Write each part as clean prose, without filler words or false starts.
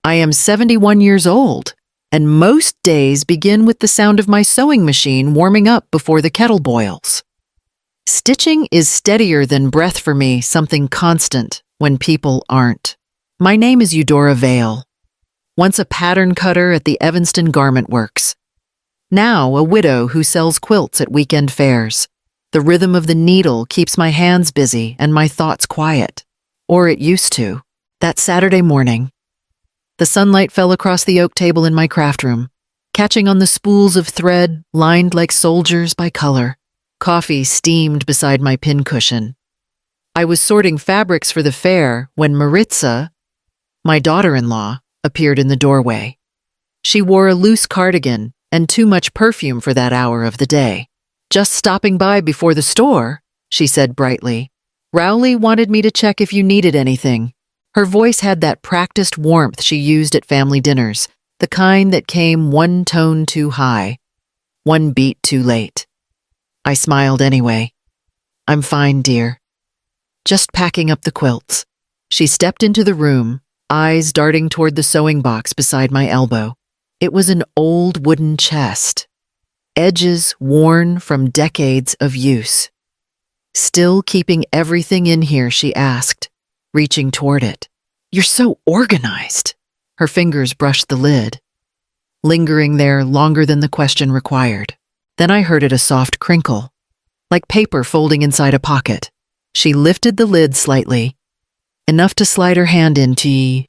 I am 71 years old, and most days begin with the sound of my sewing machine warming up before the kettle boils. Stitching is steadier than breath for me, something constant when people aren't. My name is Eudora Vale, once a pattern cutter at the Evanston Garment Works, now a widow who sells quilts at weekend fairs. The rhythm of the needle keeps my hands busy and my thoughts quiet. Or it used to. That Saturday morning, the sunlight fell across the oak table in my craft room, catching on the spools of thread lined like soldiers by color. Coffee steamed beside my pincushion. I was sorting fabrics for the fair when Maritza, my daughter-in-law, appeared in the doorway. She wore a loose cardigan and too much perfume for that hour of the day. "Just stopping by before the store," she said brightly. "Rowley wanted me to check if you needed anything." Her voice had that practiced warmth she used at family dinners, the kind that came one tone too high, one beat too late. I smiled anyway. "I'm fine, dear. Just packing up the quilts." She stepped into the room, eyes darting toward the sewing box beside my elbow. It was an old wooden chest, edges worn from decades of use. "Still keeping everything in here?" she asked, reaching toward it. "You're so organized." Her fingers brushed the lid, lingering there longer than the question required. Then I heard it a soft crinkle, like paper folding inside a pocket. She lifted the lid slightly, enough to slide her hand into,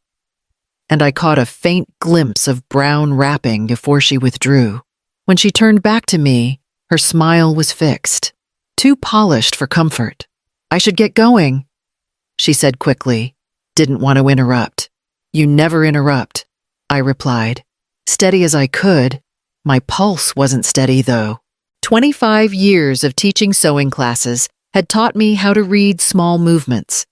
and I caught a faint glimpse of brown wrapping before she withdrew. When she turned back to me, her smile was fixed, too polished for comfort. "I should get going," she said quickly. Didn't want to interrupt. "You never interrupt," I replied, steady as I could. My pulse wasn't steady, though. 25 years of teaching sewing classes had taught me how to read small movements.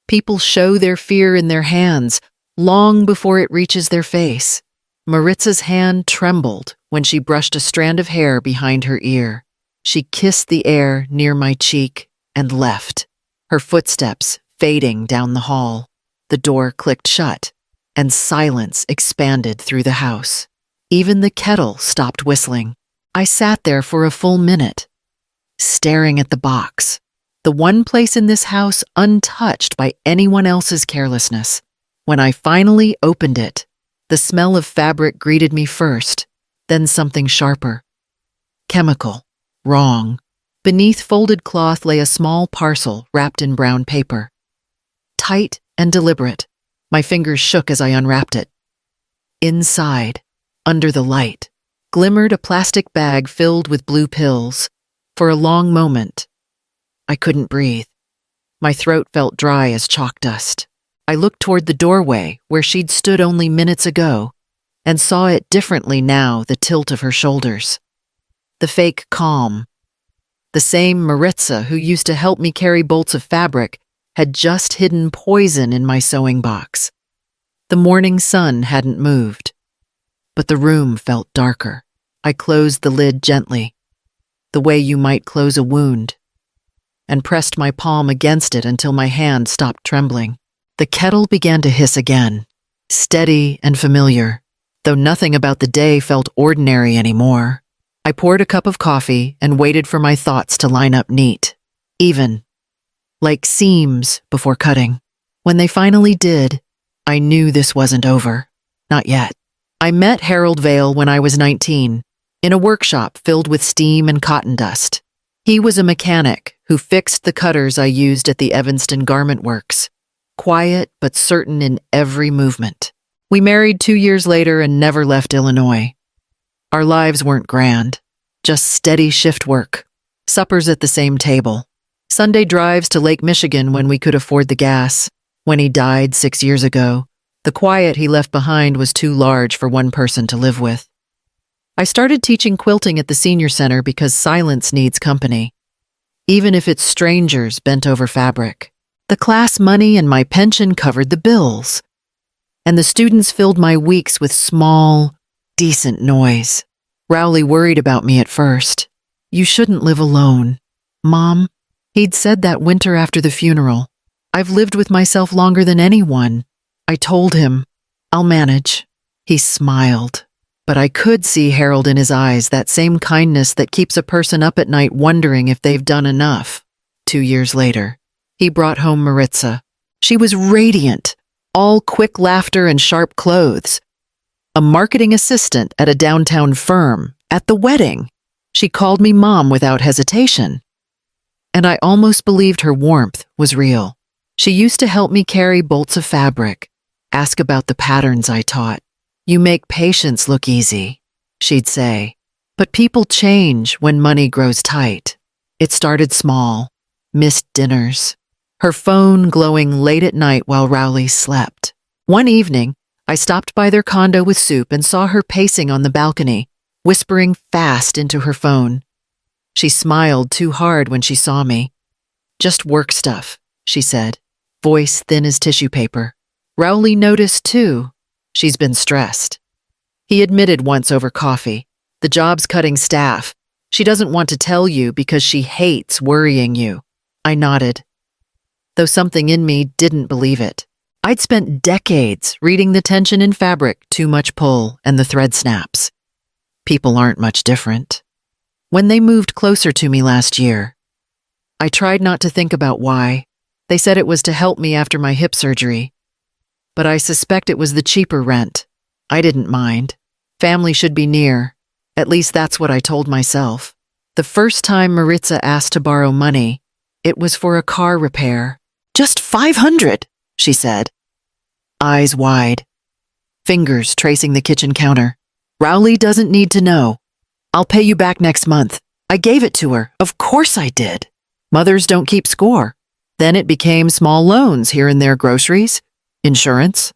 People show their fear in their hands long before it reaches their face. Maritza's hand trembled when she brushed a strand of hair behind her ear. She kissed the air near my cheek and left, her footsteps fading down the hall. The door clicked shut, and silence expanded through the house. Even the kettle stopped whistling. I sat there for a full minute, staring at the box, the one place in this house untouched by anyone else's carelessness. When I finally opened it, the smell of fabric greeted me first, then something sharper. Chemical. Wrong. Beneath folded cloth lay a small parcel wrapped in brown paper. Tight and deliberate, my fingers shook as I unwrapped it. Inside, under the light, glimmered a plastic bag filled with blue pills. For a long moment, I couldn't breathe. My throat felt dry as chalk dust. I looked toward the doorway where she'd stood only minutes ago, and saw it differently now, the tilt of her shoulders. The fake calm. The same Maritza who used to help me carry bolts of fabric had just hidden poison in my sewing box. The morning sun hadn't moved, but the room felt darker. I closed the lid gently, the way you might close a wound, and pressed my palm against it until my hand stopped trembling. The kettle began to hiss again, steady and familiar, though nothing about the day felt ordinary anymore. I poured a cup of coffee and waited for my thoughts to line up neat, even, like seams before cutting. When they finally did, I knew this wasn't over. Not yet. I met Harold Vale when I was 19, in a workshop filled with steam and cotton dust. He was a mechanic who fixed the cutters I used at the Evanston Garment Works, quiet but certain in every movement. We married 2 years later and never left Illinois. Our lives weren't grand, just steady shift work, suppers at the same table, Sunday drives to Lake Michigan when we could afford the gas. When he died 6 years ago, the quiet he left behind was too large for one person to live with. I started teaching quilting at the senior center because silence needs company, even if it's strangers bent over fabric. The class money and my pension covered the bills, and the students filled my weeks with small, decent noise. Rowley worried about me at first. "You shouldn't live alone, Mom." He'd said that winter after the funeral. "I've lived with myself longer than anyone." I told him, I'll manage. He smiled. But I could see Harold in his eyes, that same kindness that keeps a person up at night wondering if they've done enough. 2 years later, he brought home Maritza. She was radiant, all quick laughter and sharp clothes. A marketing assistant at a downtown firm, at the wedding. She called me Mom without hesitation. And I almost believed her warmth was real. She used to help me carry bolts of fabric, ask about the patterns I taught. You make patience look easy, she'd say. But people change when money grows tight. It started small, missed dinners, her phone glowing late at night while Rowley slept. One evening, I stopped by their condo with soup and saw her pacing on the balcony, whispering fast into her phone. She smiled too hard when she saw me. Just work stuff, she said, voice thin as tissue paper. Rowley noticed too. She's been stressed. He admitted once over coffee. The job's cutting staff. She doesn't want to tell you because she hates worrying you. I nodded, though something in me didn't believe it. I'd spent decades reading the tension in fabric, too much pull, and the thread snaps. People aren't much different. When they moved closer to me last year, I tried not to think about why. They said it was to help me after my hip surgery. But I suspect it was the cheaper rent. I didn't mind. Family should be near. At least that's what I told myself. The first time Maritza asked to borrow money, it was for a car repair. Just $500, she said. Eyes wide. Fingers tracing the kitchen counter. Rowley doesn't need to know. I'll pay you back next month. I gave it to her. Of course I did. Mothers don't keep score. Then it became small loans here and there, groceries, insurance.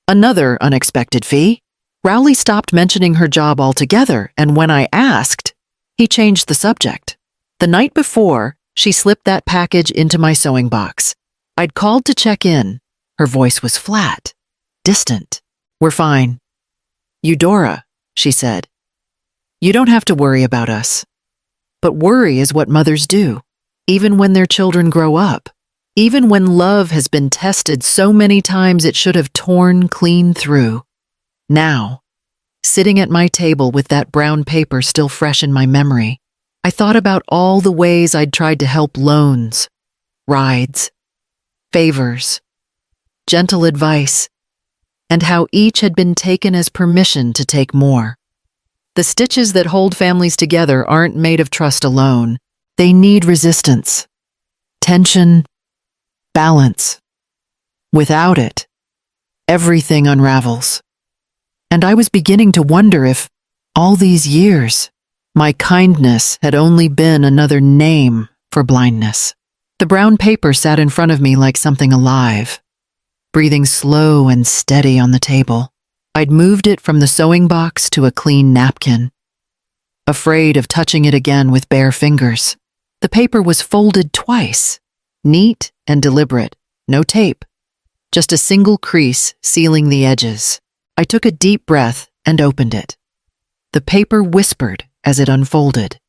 Another unexpected fee. Rowley stopped mentioning her job altogether, and when I asked, he changed the subject. The night before, she slipped that package into my sewing box. I'd called to check in. Her voice was flat, distant. We're fine. Eudora, she said. You don't have to worry about us. But worry is what mothers do, even when their children grow up. Even when love has been tested so many times it should have torn clean through. Now, sitting at my table with that brown paper still fresh in my memory, I thought about all the ways I'd tried to help: loans, rides, favors, gentle advice, and how each had been taken as permission to take more. The stitches that hold families together aren't made of trust alone. They need resistance, tension, balance. Without it, everything unravels. And I was beginning to wonder if, all these years, my kindness had only been another name for blindness. The brown paper sat in front of me like something alive, breathing slow and steady on the table. I'd moved it from the sewing box to a clean napkin, afraid of touching it again with bare fingers. The paper was folded twice, neat and deliberate, no tape, just a single crease sealing the edges. I took a deep breath and opened it. The paper whispered as it unfolded,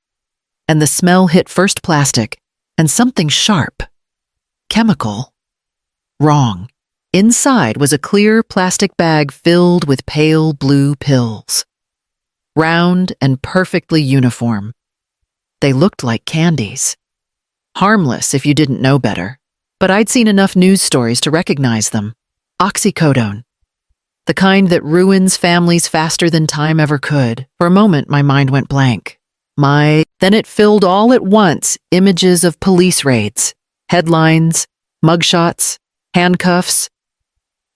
and the smell hit first plastic and something sharp. Chemical. Wrong. Inside was a clear plastic bag filled with pale blue pills. Round and perfectly uniform. They looked like candies. Harmless if you didn't know better, but I'd seen enough news stories to recognize them. Oxycodone. The kind that ruins families faster than time ever could. For a moment, my mind went blank. Then it filled all at once images of police raids, headlines, mugshots, handcuffs.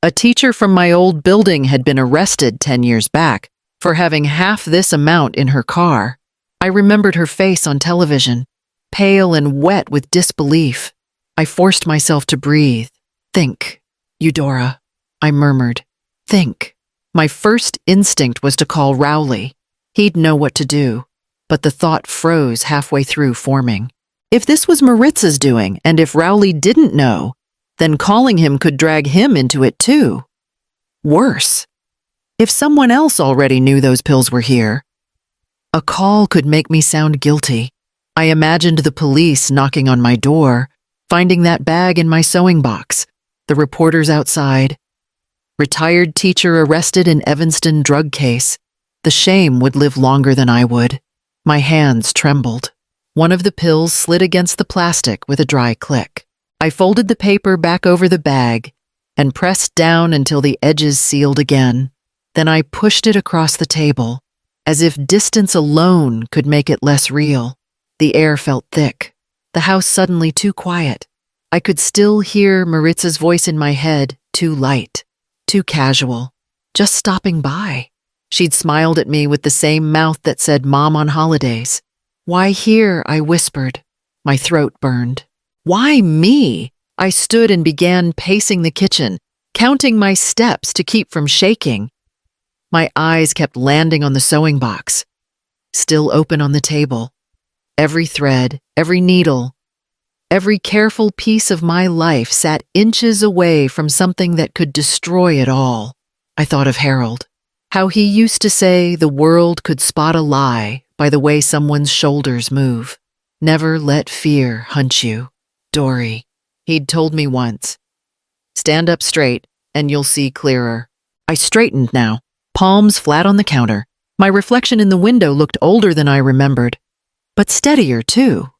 A teacher from my old building had been arrested 10 years back for having half this amount in her car. I remembered her face on television, pale and wet with disbelief. I forced myself to breathe. Think, Eudora, I murmured. Think. My first instinct was to call Rowley. He'd know what to do. But the thought froze halfway through forming. If this was Maritza's doing, and if Rowley didn't know, then calling him could drag him into it too. Worse, if someone else already knew those pills were here, a call could make me sound guilty. I imagined the police knocking on my door, finding that bag in my sewing box, the reporters outside. Retired teacher arrested in Evanston drug case. The shame would live longer than I would. My hands trembled. One of the pills slid against the plastic with a dry click. I folded the paper back over the bag and pressed down until the edges sealed again. Then I pushed it across the table, as if distance alone could make it less real. The air felt thick, the house suddenly too quiet. I could still hear Maritza's voice in my head, too light, too casual, just stopping by. She'd smiled at me with the same mouth that said Mom on holidays. Why here? I whispered. My throat burned. Why me? I stood and began pacing the kitchen, counting my steps to keep from shaking. My eyes kept landing on the sewing box, still open on the table. Every thread, every needle, every careful piece of my life sat inches away from something that could destroy it all. I thought of Harold, how he used to say the world could spot a lie by the way someone's shoulders move. Never let fear hunt you. Dory, he'd told me once. Stand up straight and you'll see clearer. I straightened now, palms flat on the counter. My reflection in the window looked older than I remembered, but steadier too.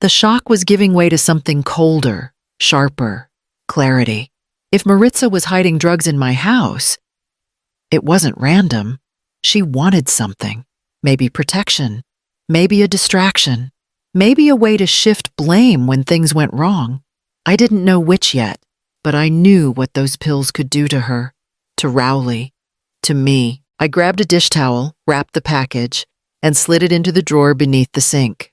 The shock was giving way to something colder, sharper, clarity. If Maritza was hiding drugs in my house, it wasn't random. She wanted something. Maybe protection. Maybe a distraction. Maybe a way to shift blame when things went wrong. I didn't know which yet, but I knew what those pills could do to her, to Rowley, to me. I grabbed a dish towel, wrapped the package, and slid it into the drawer beneath the sink.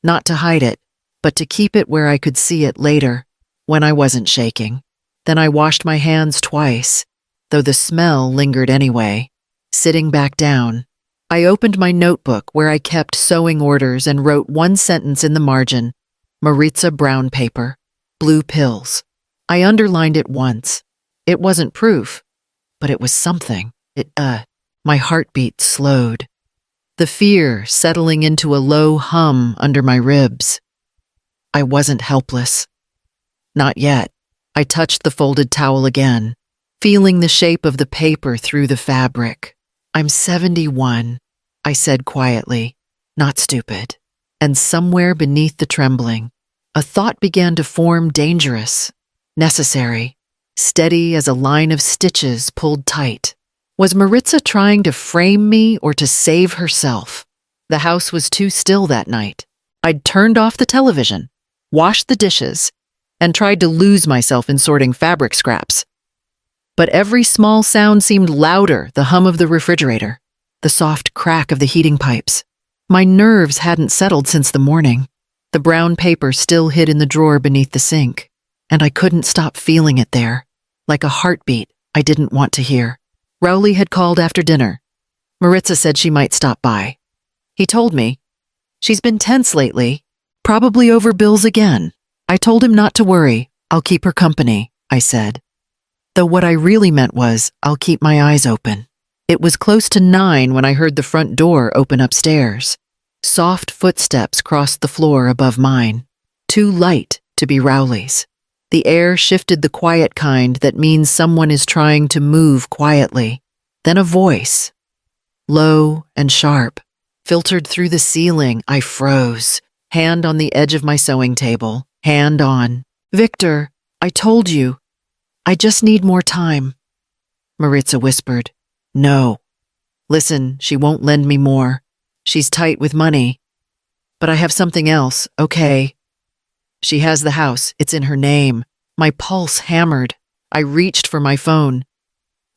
Not to hide it, but to keep it where I could see it later, when I wasn't shaking. Then I washed my hands twice, though the smell lingered anyway. Sitting back down, I opened my notebook where I kept sewing orders and wrote one sentence in the margin: Maritza brown paper, blue pills. I underlined it once. It wasn't proof, but it was something. My heartbeat slowed. The fear settling into a low hum under my ribs. I wasn't helpless. Not yet. I touched the folded towel again, feeling the shape of the paper through the fabric. I'm 71, I said quietly, not stupid. And somewhere beneath the trembling, a thought began to form, dangerous, necessary, steady as a line of stitches pulled tight. Was Maritza trying to frame me or to save herself? The house was too still that night. I'd turned off the television, washed the dishes, and tried to lose myself in sorting fabric scraps. But every small sound seemed louder: the hum of the refrigerator, the soft crack of the heating pipes. My nerves hadn't settled since the morning. The brown paper still hid in the drawer beneath the sink, and I couldn't stop feeling it there, like a heartbeat I didn't want to hear. Rowley had called after dinner. Maritza said she might stop by. He told me, she's been tense lately, probably over bills again. I told him not to worry, I'll keep her company, I said. Though what I really meant was, I'll keep my eyes open. It was close to 9 when I heard the front door open upstairs. Soft footsteps crossed the floor above mine, too light to be Rowley's. The air shifted, the quiet kind that means someone is trying to move quietly. Then a voice, low and sharp, filtered through the ceiling. I froze, hand on the edge of my sewing table, hand on. Victor, I told you. I just need more time. Maritza whispered. No. Listen, she won't lend me more. She's tight with money. But I have something else, okay? She has the house. It's in her name. My pulse hammered. I reached for my phone,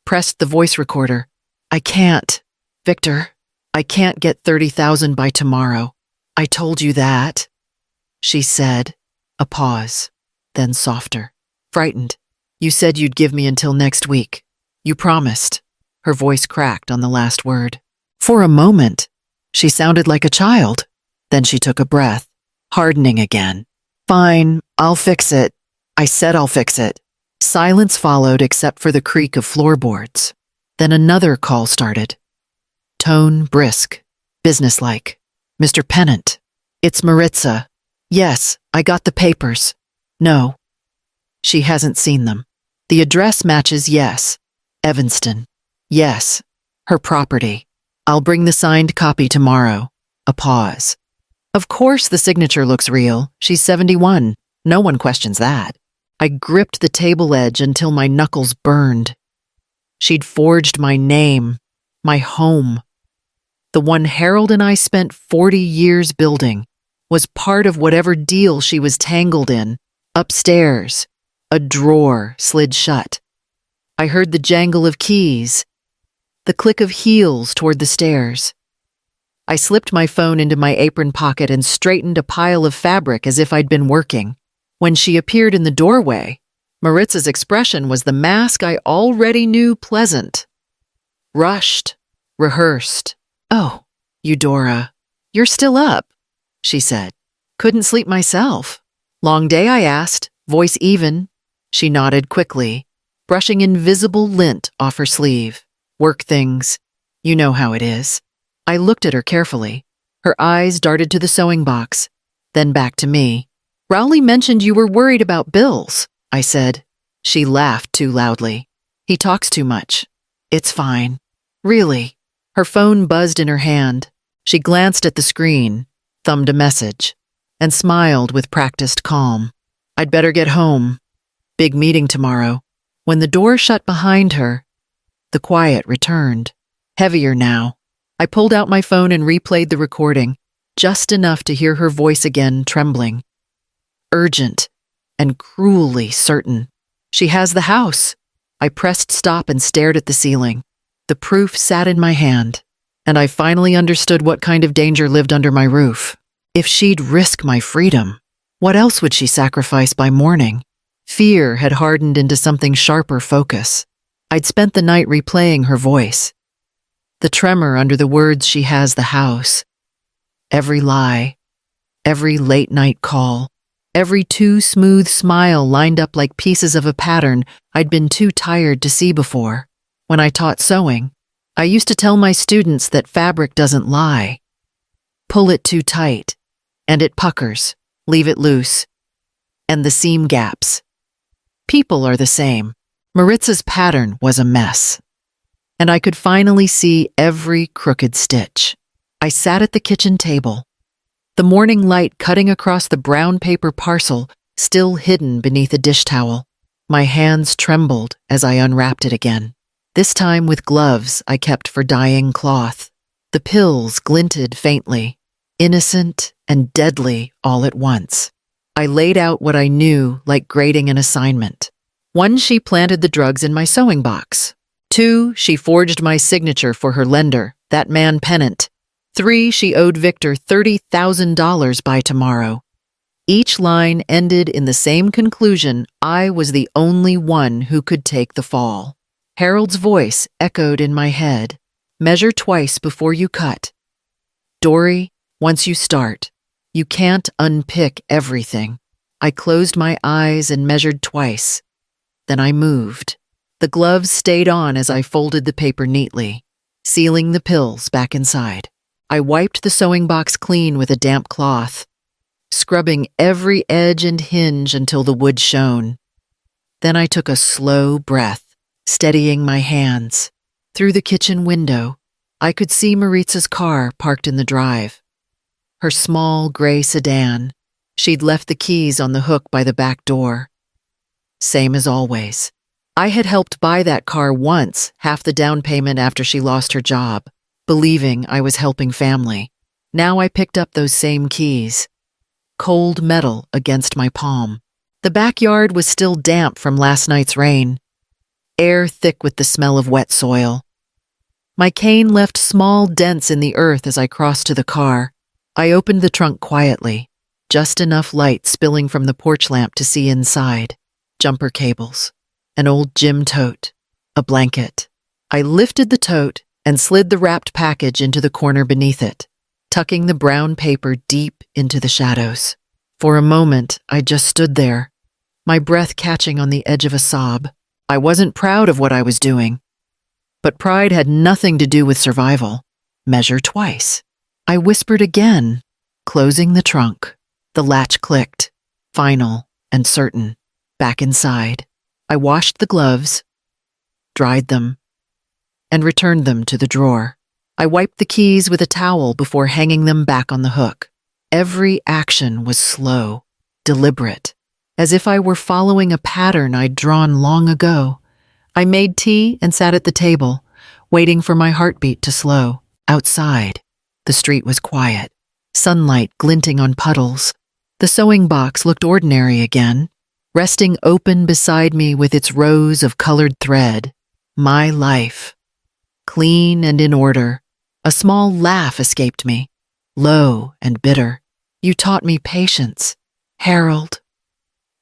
pressed the voice recorder. I can't. Victor, I can't get 30,000 by tomorrow. I told you that, she said. A pause, then softer. Frightened. You said you'd give me until next week. You promised. Her voice cracked on the last word. For a moment, she sounded like a child. Then she took a breath, hardening again. Fine, I'll fix it. I said I'll fix it. Silence followed except for the creak of floorboards. Then another call started. Tone brisk, businesslike. Mr. Pennant. It's Maritza. Yes, I got the papers. No. She hasn't seen them. The address matches, yes. Evanston. Yes. Her property. I'll bring the signed copy tomorrow. A pause. Of course the signature looks real. She's 71. No one questions that. I gripped the table edge until my knuckles burned. She'd forged my name, my home. The one Harold and I spent 40 years building was part of whatever deal she was tangled in. Upstairs, a drawer slid shut. I heard the jangle of keys, the click of heels toward the stairs. I slipped my phone into my apron pocket and straightened a pile of fabric as if I'd been working. When she appeared in the doorway, Maritza's expression was the mask I already knew pleasant. Rushed, rehearsed. "Oh, Eudora, you're still up," she said. "Couldn't sleep myself." "Long day?" I asked, voice even. She nodded quickly, brushing invisible lint off her sleeve. "Work things. You know how it is." I looked at her carefully. Her eyes darted to the sewing box, then back to me. "Rowley mentioned you were worried about bills," I said. She laughed too loudly. "He talks too much. It's fine." "Really?" Her phone buzzed in her hand. She glanced at the screen, thumbed a message, and smiled with practiced calm. "I'd better get home. Big meeting tomorrow." When the door shut behind her, the quiet returned, heavier now. I pulled out my phone and replayed the recording, just enough to hear her voice again, trembling. Urgent and cruelly certain. "She has the house." I pressed stop and stared at the ceiling. The proof sat in my hand, and I finally understood what kind of danger lived under my roof. If she'd risk my freedom, what else would she sacrifice by morning? Fear had hardened into something sharper focus. I'd spent the night replaying her voice. The tremor under the words "she has the house." Every lie, every late-night call, every too smooth smile lined up like pieces of a pattern I'd been too tired to see before. When I taught sewing, I used to tell my students that fabric doesn't lie. Pull it too tight, and it puckers. Leave it loose. And the seam gaps. People are the same. Maritza's pattern was a mess. And I could finally see every crooked stitch. I sat at the kitchen table, the morning light cutting across the brown paper parcel still hidden beneath a dish towel. My hands trembled as I unwrapped it again, this time with gloves I kept for dyeing cloth. The pills glinted faintly, innocent and deadly all at once. I laid out what I knew like grading an assignment. 1, she planted the drugs in my sewing box. 2, she forged my signature for her lender, that man Pennant. 3, she owed Victor $30,000 by tomorrow. Each line ended in the same conclusion: I was the only one who could take the fall. Harold's voice echoed in my head. "Measure twice before you cut. Dory, once you start, you can't unpick everything." I closed my eyes and measured twice. Then I moved. The gloves stayed on as I folded the paper neatly, sealing the pills back inside. I wiped the sewing box clean with a damp cloth, scrubbing every edge and hinge until the wood shone. Then I took a slow breath, steadying my hands. Through the kitchen window, I could see Maritza's car parked in the drive. Her small gray sedan. She'd left the keys on the hook by the back door. Same as always. I had helped buy that car once, half the down payment after she lost her job, believing I was helping family. Now I picked up those same keys. Cold metal against my palm. The backyard was still damp from last night's rain, air thick with the smell of wet soil. My cane left small dents in the earth as I crossed to the car. I opened the trunk quietly, just enough light spilling from the porch lamp to see inside. Jumper cables. An old gym tote, a blanket. I lifted the tote and slid the wrapped package into the corner beneath it, tucking the brown paper deep into the shadows. For a moment, I just stood there, my breath catching on the edge of a sob. I wasn't proud of what I was doing, but pride had nothing to do with survival. Measure twice. I whispered again, closing the trunk. The latch clicked, final and certain. Back inside. I washed the gloves, dried them, and returned them to the drawer. I wiped the keys with a towel before hanging them back on the hook. Every action was slow, deliberate, as if I were following a pattern I'd drawn long ago. I made tea and sat at the table, waiting for my heartbeat to slow. Outside, the street was quiet, sunlight glinting on puddles. The sewing box looked ordinary again, resting open beside me with its rows of colored thread. My life. Clean and in order. A small laugh escaped me, low and bitter. You taught me patience, Harold,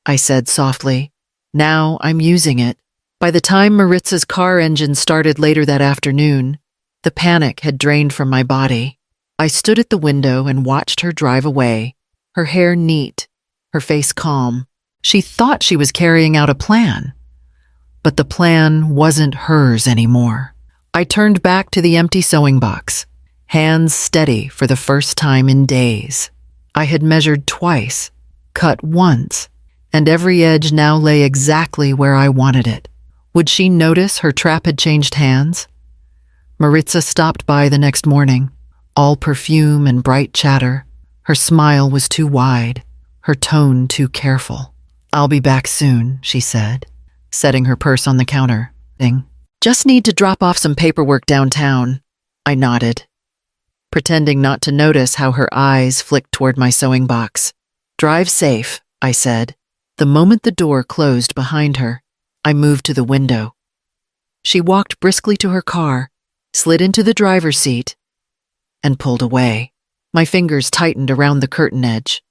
I said softly. Now I'm using it. By the time Maritza's car engine started later that afternoon, the panic had drained from my body. I stood at the window and watched her drive away, her hair neat, her face calm. She thought she was carrying out a plan, but the plan wasn't hers anymore. I turned back to the empty sewing box, hands steady for the first time in days. I had measured twice, cut once, and every edge now lay exactly where I wanted it. Would she notice her trap had changed hands? Maritza stopped by the next morning, all perfume and bright chatter. Her smile was too wide, her tone too careful. I'll be back soon, she said, setting her purse on the counter. Just need to drop off some paperwork downtown. I nodded, pretending not to notice how her eyes flicked toward my sewing box. Drive safe, I said. The moment the door closed behind her, I moved to the window. She walked briskly to her car, slid into the driver's seat, and pulled away. My fingers tightened around the curtain edge.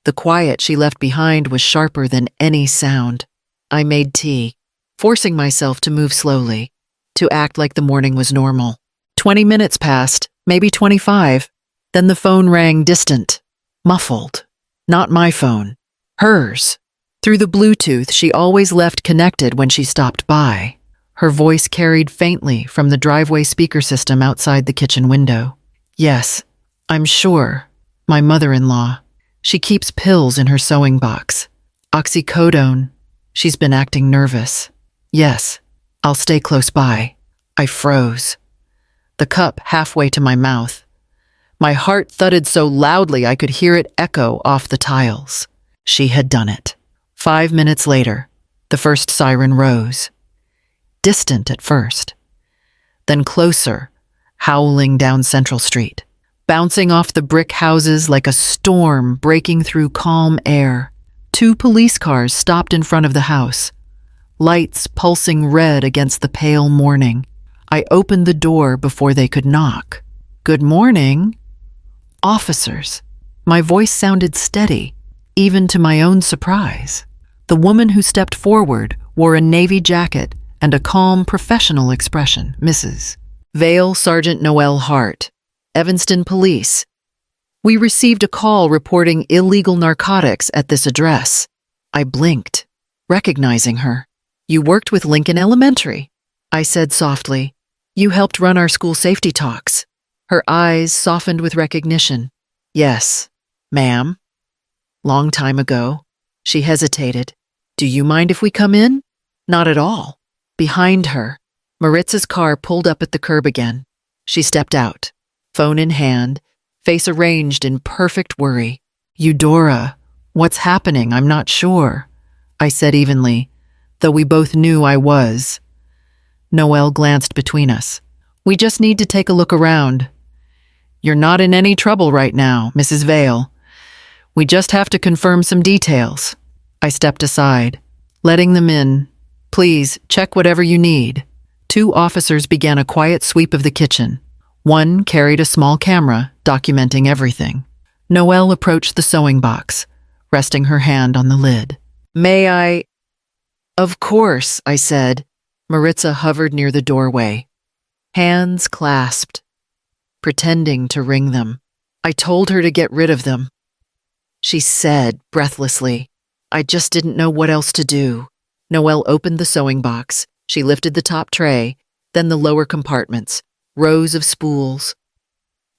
The quiet she left behind was sharper than any sound. I made tea, forcing myself to move slowly, to act like the morning was normal. 20 minutes passed, maybe 25. Then the phone rang distant, muffled. Not my phone, hers. Through the Bluetooth she always left connected when she stopped by. Her voice carried faintly from the driveway speaker system outside the kitchen window. Yes, I'm sure. My mother-in-law. She keeps pills in her sewing box. Oxycodone. She's been acting nervous. Yes, I'll stay close by. I froze, the cup halfway to my mouth. My heart thudded so loudly I could hear it echo off the tiles. She had done it. 5 minutes later, the first siren rose. Distant at first, then closer, howling down Central Street, bouncing off the brick houses like a storm breaking through calm air. 2 police cars stopped in front of the house, lights pulsing red against the pale morning. I opened the door before they could knock. Good morning. Officers. My voice sounded steady, even to my own surprise. The woman who stepped forward wore a navy jacket and a calm, professional expression. Mrs. Vale, Sergeant Noel Hart, Evanston Police. We received a call reporting illegal narcotics at this address. I blinked, recognizing her. You worked with Lincoln Elementary, I said softly. You helped run our school safety talks. Her eyes softened with recognition. Yes, ma'am. Long time ago. She hesitated. Do you mind if we come in? Not at all. Behind her, Maritza's car pulled up at the curb again. She stepped out, phone in hand, face arranged in perfect worry. Eudora, what's happening? I'm not sure, I said evenly, though we both knew I was. Noel glanced between us. We just need to take a look around. You're not in any trouble right now, Mrs. Vale. We just have to confirm some details. I stepped aside, letting them in. Please, check whatever you need. 2 officers began a quiet sweep of the kitchen. One carried a small camera, documenting everything. Noelle approached the sewing box, resting her hand on the lid. May I? Of course, I said. Maritza hovered near the doorway, hands clasped, pretending to wring them. I told her to get rid of them. She said breathlessly, I just didn't know what else to do. Noelle opened the sewing box. She lifted the top tray, then the lower compartments, rows of spools,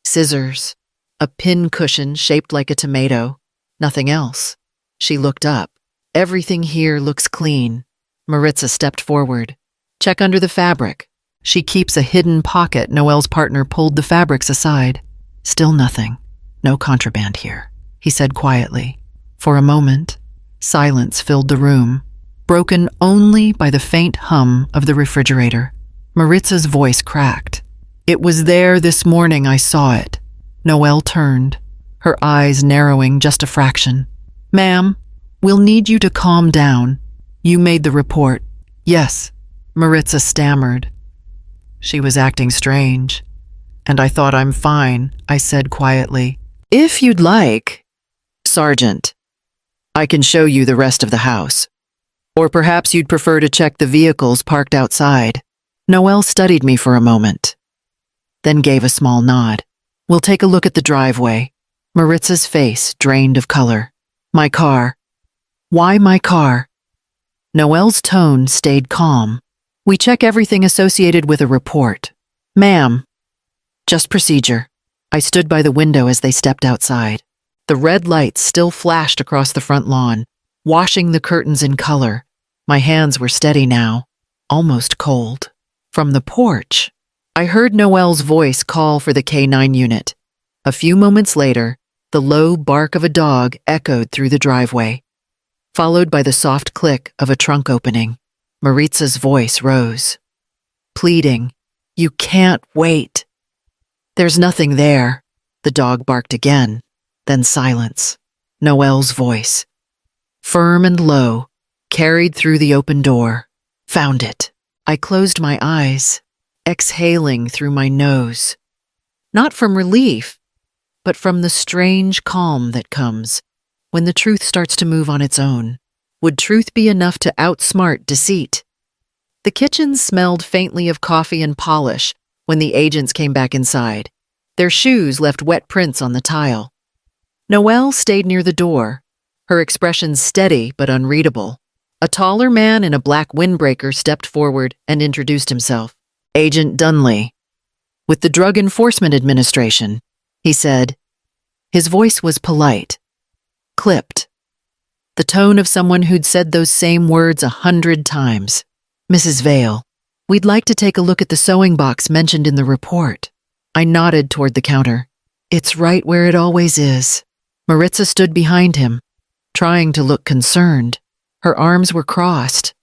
scissors, a pin cushion shaped like a tomato, nothing else. She looked up. Everything here looks clean. Maritza stepped forward. Check under the fabric. She keeps a hidden pocket. Noel's partner pulled the fabrics aside. Still nothing. No contraband here, he said quietly. For a moment, silence filled the room, broken only by the faint hum of the refrigerator. Maritza's voice cracked. It was there this morning. I saw it. Noel turned, her eyes narrowing just a fraction. Ma'am, we'll need you to calm down. You made the report. Yes, Maritza stammered. She was acting strange. And I thought I'm fine, I said quietly. If you'd like, Sergeant, I can show you the rest of the house. Or perhaps you'd prefer to check the vehicles parked outside. Noel studied me for a moment, then gave a small nod. We'll take a look at the driveway. Maritza's face drained of color. My car. Why my car? Noel's tone stayed calm. We check everything associated with a report. Ma'am. Just procedure. I stood by the window as they stepped outside. The red lights still flashed across the front lawn, washing the curtains in color. My hands were steady now, almost cold. From the porch, I heard Noel's voice call for the K9 unit. A few moments later, the low bark of a dog echoed through the driveway, followed by the soft click of a trunk opening. Maritza's voice rose, pleading, You can't wait. There's nothing there. The dog barked again, then silence. Noel's voice, firm and low, carried through the open door. Found it. I closed my eyes, exhaling through my nose. Not from relief, but from the strange calm that comes when the truth starts to move on its own. Would truth be enough to outsmart deceit? The kitchen smelled faintly of coffee and polish when the agents came back inside. Their shoes left wet prints on the tile. Noel stayed near the door, her expression steady but unreadable. A taller man in a black windbreaker stepped forward and introduced himself. Agent Dunley, with the Drug Enforcement Administration, he said. His voice was polite, clipped, the tone of someone who'd said those same words 100 times. Mrs. Vale, we'd like to take a look at the sewing box mentioned in the report. I nodded toward the counter. It's right where it always is. Maritza stood behind him, trying to look concerned. Her arms were crossed,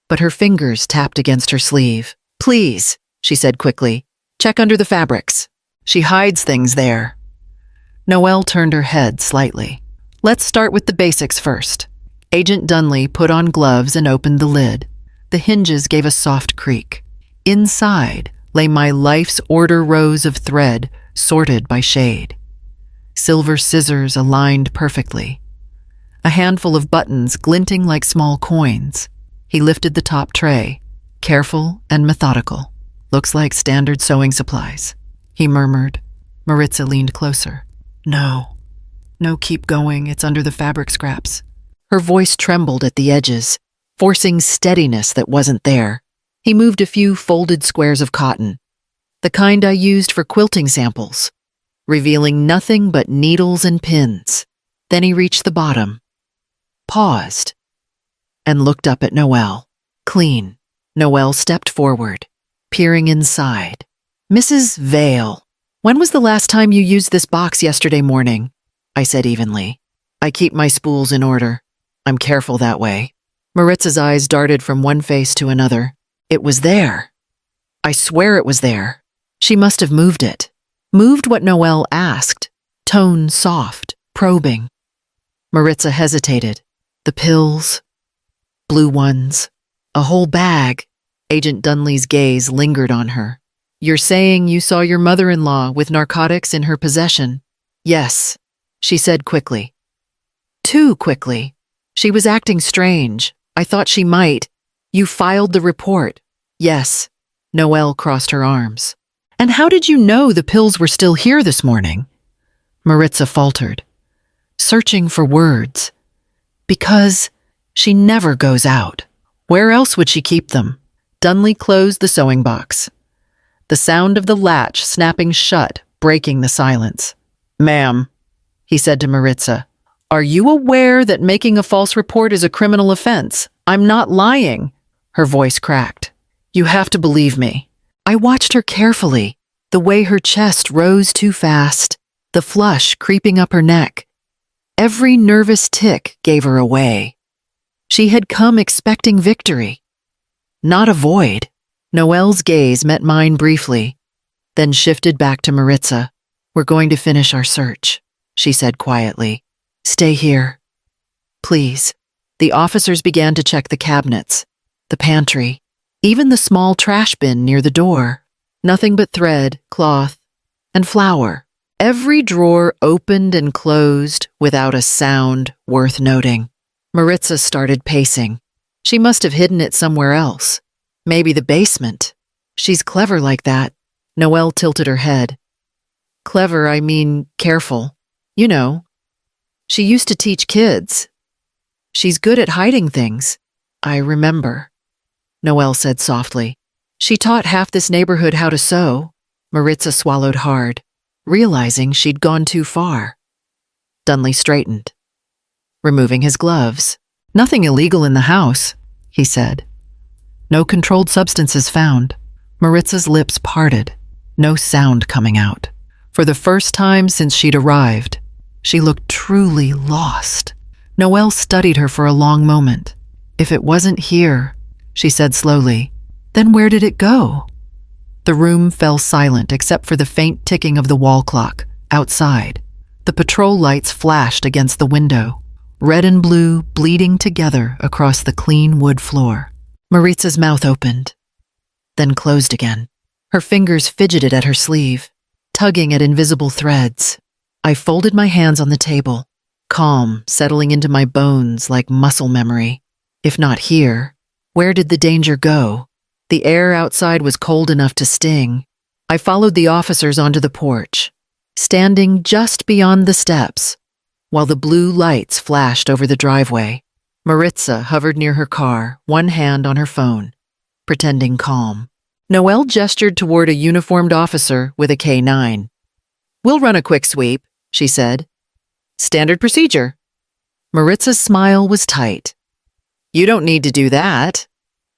but her fingers tapped against her sleeve. Please, she said quickly, check under the fabrics. She hides things there. Noel turned her head slightly. Let's start with the basics first. Agent Dunley put on gloves and opened the lid. The hinges gave a soft creak. Inside lay my life's order rows of thread sorted by shade. Silver scissors aligned perfectly. A handful of buttons glinting like small coins. He lifted the top tray, careful and methodical. Looks like standard sewing supplies, he murmured. Maritza leaned closer. No, keep going, it's under the fabric scraps. Her voice trembled at the edges, forcing steadiness that wasn't there. He moved a few folded squares of cotton, the kind I used for quilting samples, revealing nothing but needles and pins. Then he reached the bottom, paused, and looked up at Noel. Clean. Noel stepped forward, peering inside. Mrs. Vale, when was the last time you used this box? Yesterday morning, I said evenly. I keep my spools in order. I'm careful that way. Maritza's eyes darted from one face to another. It was there. I swear it was there. She must have moved it. Moved what Noel asked, tone soft, probing. Maritza hesitated. The pills, blue ones, a whole bag. Agent Dunley's gaze lingered on her. You're saying you saw your mother-in-law with narcotics in her possession? Yes, she said quickly. Too quickly. She was acting strange. I thought she might. You filed the report. Yes. Noel crossed her arms. And how did you know the pills were still here this morning? Maritza faltered, searching for words. Because she never goes out. Where else would she keep them? Dunley closed the sewing box, the sound of the latch snapping shut, breaking the silence. Ma'am, he said to Maritza, are you aware that making a false report is a criminal offense? I'm not lying. Her voice cracked. You have to believe me. I watched her carefully, the way her chest rose too fast, the flush creeping up her neck. Every nervous tick gave her away. She had come expecting victory, not a void. Noelle's gaze met mine briefly, then shifted back to Maritza. We're going to finish our search, she said quietly. Stay here. Please. The officers began to check the cabinets, the pantry, even the small trash bin near the door. Nothing but thread, cloth, and flour. Every drawer opened and closed without a sound worth noting. Maritza started pacing. She must have hidden it somewhere else. Maybe the basement. She's clever like that. Noelle tilted her head. Clever, I mean careful. You know. She used to teach kids. She's good at hiding things. I remember, Noelle said softly. She taught half this neighborhood how to sew. Maritza swallowed hard, realizing she'd gone too far. Dunley straightened, removing his gloves. Nothing illegal in the house, he said. No controlled substances found. Maritza's lips parted, no sound coming out. For the first time since she'd arrived, she looked truly lost. Noelle studied her for a long moment. If it wasn't here, she said slowly, then where did it go? The room fell silent except for the faint ticking of the wall clock outside. The patrol lights flashed against the window, red and blue bleeding together across the clean wood floor. Maritza's mouth opened, then closed again. Her fingers fidgeted at her sleeve, tugging at invisible threads. I folded my hands on the table, calm settling into my bones like muscle memory. If not here, where did the danger go? The air outside was cold enough to sting. I followed the officers onto the porch, standing just beyond the steps, while the blue lights flashed over the driveway. Maritza hovered near her car, one hand on her phone, pretending calm. Noelle gestured toward a uniformed officer with a K9. We'll run a quick sweep, she said. Standard procedure. Maritza's smile was tight. You don't need to do that.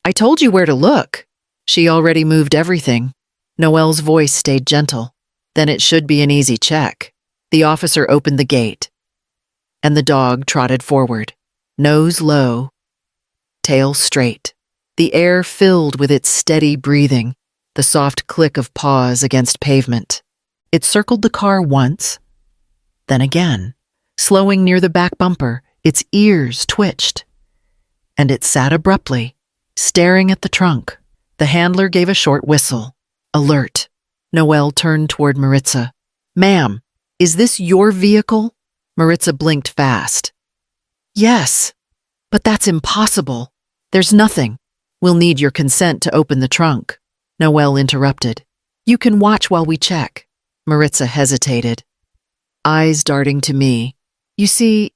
I told you where to look. She already moved everything. Noelle's voice stayed gentle. Then it should be an easy check. The officer opened the gate, and the dog trotted forward, nose low, tail straight. The air filled with its steady breathing, the soft click of paws against pavement. It circled the car once, then again. Slowing near the back bumper, its ears twitched, and it sat abruptly, staring at the trunk. The handler gave a short whistle. Alert. Noelle turned toward Maritza. Ma'am, is this your vehicle? Maritza blinked fast. Yes, but that's impossible. There's nothing. We'll need your consent to open the trunk. Noelle interrupted. You can watch while we check. Maritza hesitated, eyes darting to me. You see,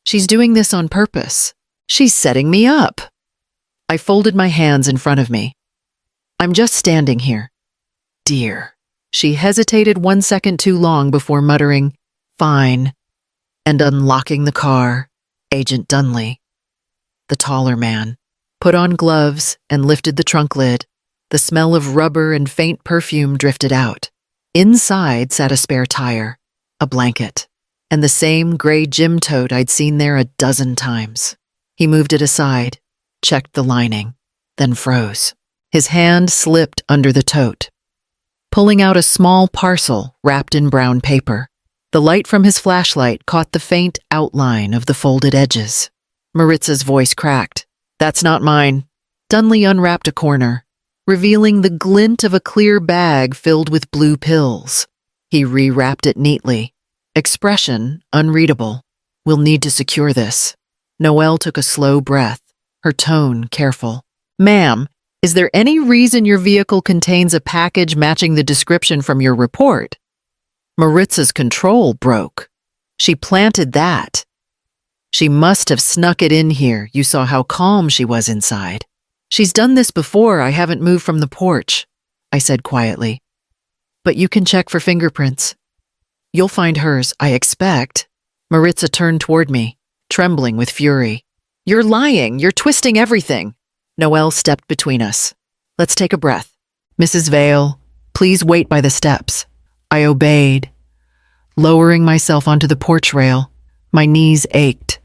she's doing this on purpose. She's setting me up. I folded my hands in front of me. I'm just standing here. Dear. She hesitated 1 second too long before muttering, fine, and unlocking the car. Agent Dunley, the taller man, put on gloves and lifted the trunk lid. The smell of rubber and faint perfume drifted out. Inside sat a spare tire, a blanket, and the same gray gym tote I'd seen there a dozen times. He moved it aside, checked the lining, then froze. His hand slipped under the tote, pulling out a small parcel wrapped in brown paper. The light from his flashlight caught the faint outline of the folded edges. Maritza's voice cracked. That's not mine. Dunley unwrapped a corner, revealing the glint of a clear bag filled with blue pills. He rewrapped it neatly. Expression unreadable. We'll need to secure this. Noelle took a slow breath, her tone careful. Ma'am, is there any reason your vehicle contains a package matching the description from your report? Maritza's control broke. She planted that. She must have snuck it in here. You saw how calm she was inside. She's done this before. I haven't moved from the porch, I said quietly. But you can check for fingerprints. You'll find hers, I expect. Maritza turned toward me, trembling with fury. You're lying. You're twisting everything. Noelle stepped between us. Let's take a breath. Mrs. Vale, please wait by the steps. I obeyed, lowering myself onto the porch rail. My knees ached,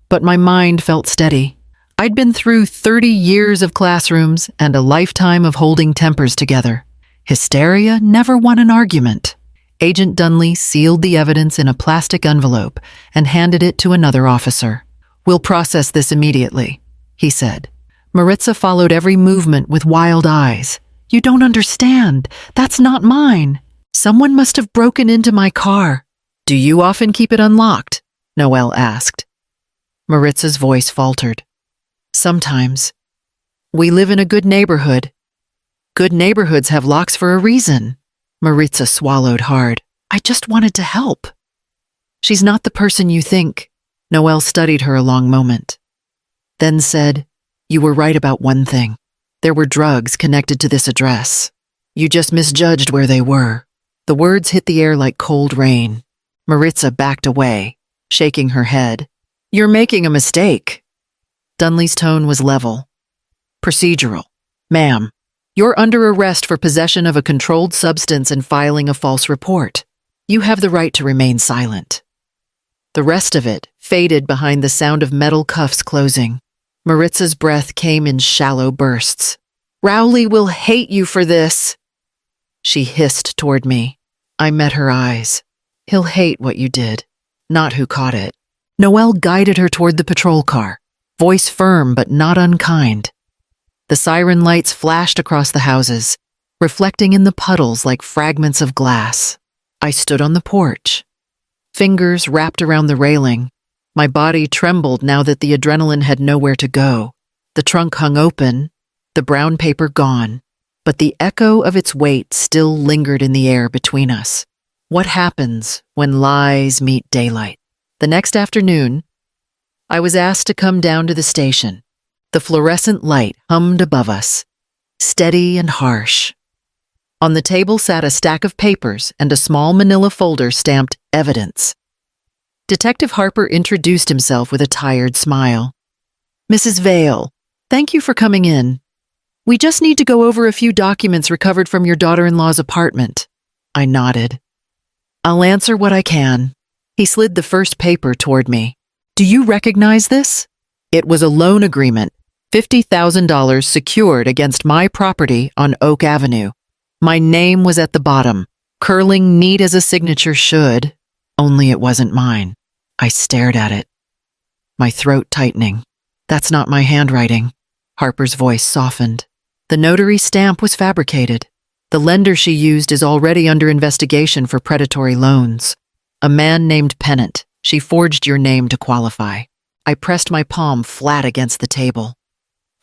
but my mind felt steady. I'd been through 30 years of classrooms and a lifetime of holding tempers together. Hysteria never won an argument. Agent Dunley sealed the evidence in a plastic envelope and handed it to another officer. We'll process this immediately, he said. Maritza followed every movement with wild eyes. You don't understand. That's not mine. Someone must have broken into my car. Do you often keep it unlocked? Noelle asked. Maritza's voice faltered. Sometimes. We live in a good neighborhood. Good neighborhoods have locks for a reason. Maritza swallowed hard. I just wanted to help. She's not the person you think. Noelle studied her a long moment, then said, You were right about one thing. There were drugs connected to this address. You just misjudged where they were. The words hit the air like cold rain. Maritza backed away, shaking her head. You're making a mistake. Dunley's tone was level. Procedural. Ma'am, you're under arrest for possession of a controlled substance and filing a false report. You have the right to remain silent. The rest of it faded behind the sound of metal cuffs closing. Maritza's breath came in shallow bursts. Rowley will hate you for this. She hissed toward me. I met her eyes. He'll hate what you did, not who caught it. Noelle guided her toward the patrol car, voice firm but not unkind. The siren lights flashed across the houses, reflecting in the puddles like fragments of glass. I stood on the porch, fingers wrapped around the railing. My body trembled now that the adrenaline had nowhere to go. The trunk hung open, the brown paper gone, but the echo of its weight still lingered in the air between us. What happens when lies meet daylight? The next afternoon, I was asked to come down to the station. The fluorescent light hummed above us, steady and harsh. On the table sat a stack of papers and a small manila folder stamped Evidence. Detective Harper introduced himself with a tired smile. Mrs. Vale, thank you for coming in. We just need to go over a few documents recovered from your daughter-in-law's apartment. I nodded. I'll answer what I can. He slid the first paper toward me. Do you recognize this? It was a loan agreement, $50,000 secured against my property on Oak Avenue. My name was at the bottom, curling neat as a signature should, only it wasn't mine. I stared at it, my throat tightening. That's not my handwriting. Harper's voice softened. The notary stamp was fabricated. The lender she used is already under investigation for predatory loans. A man named Pennant. She forged your name to qualify. I pressed my palm flat against the table,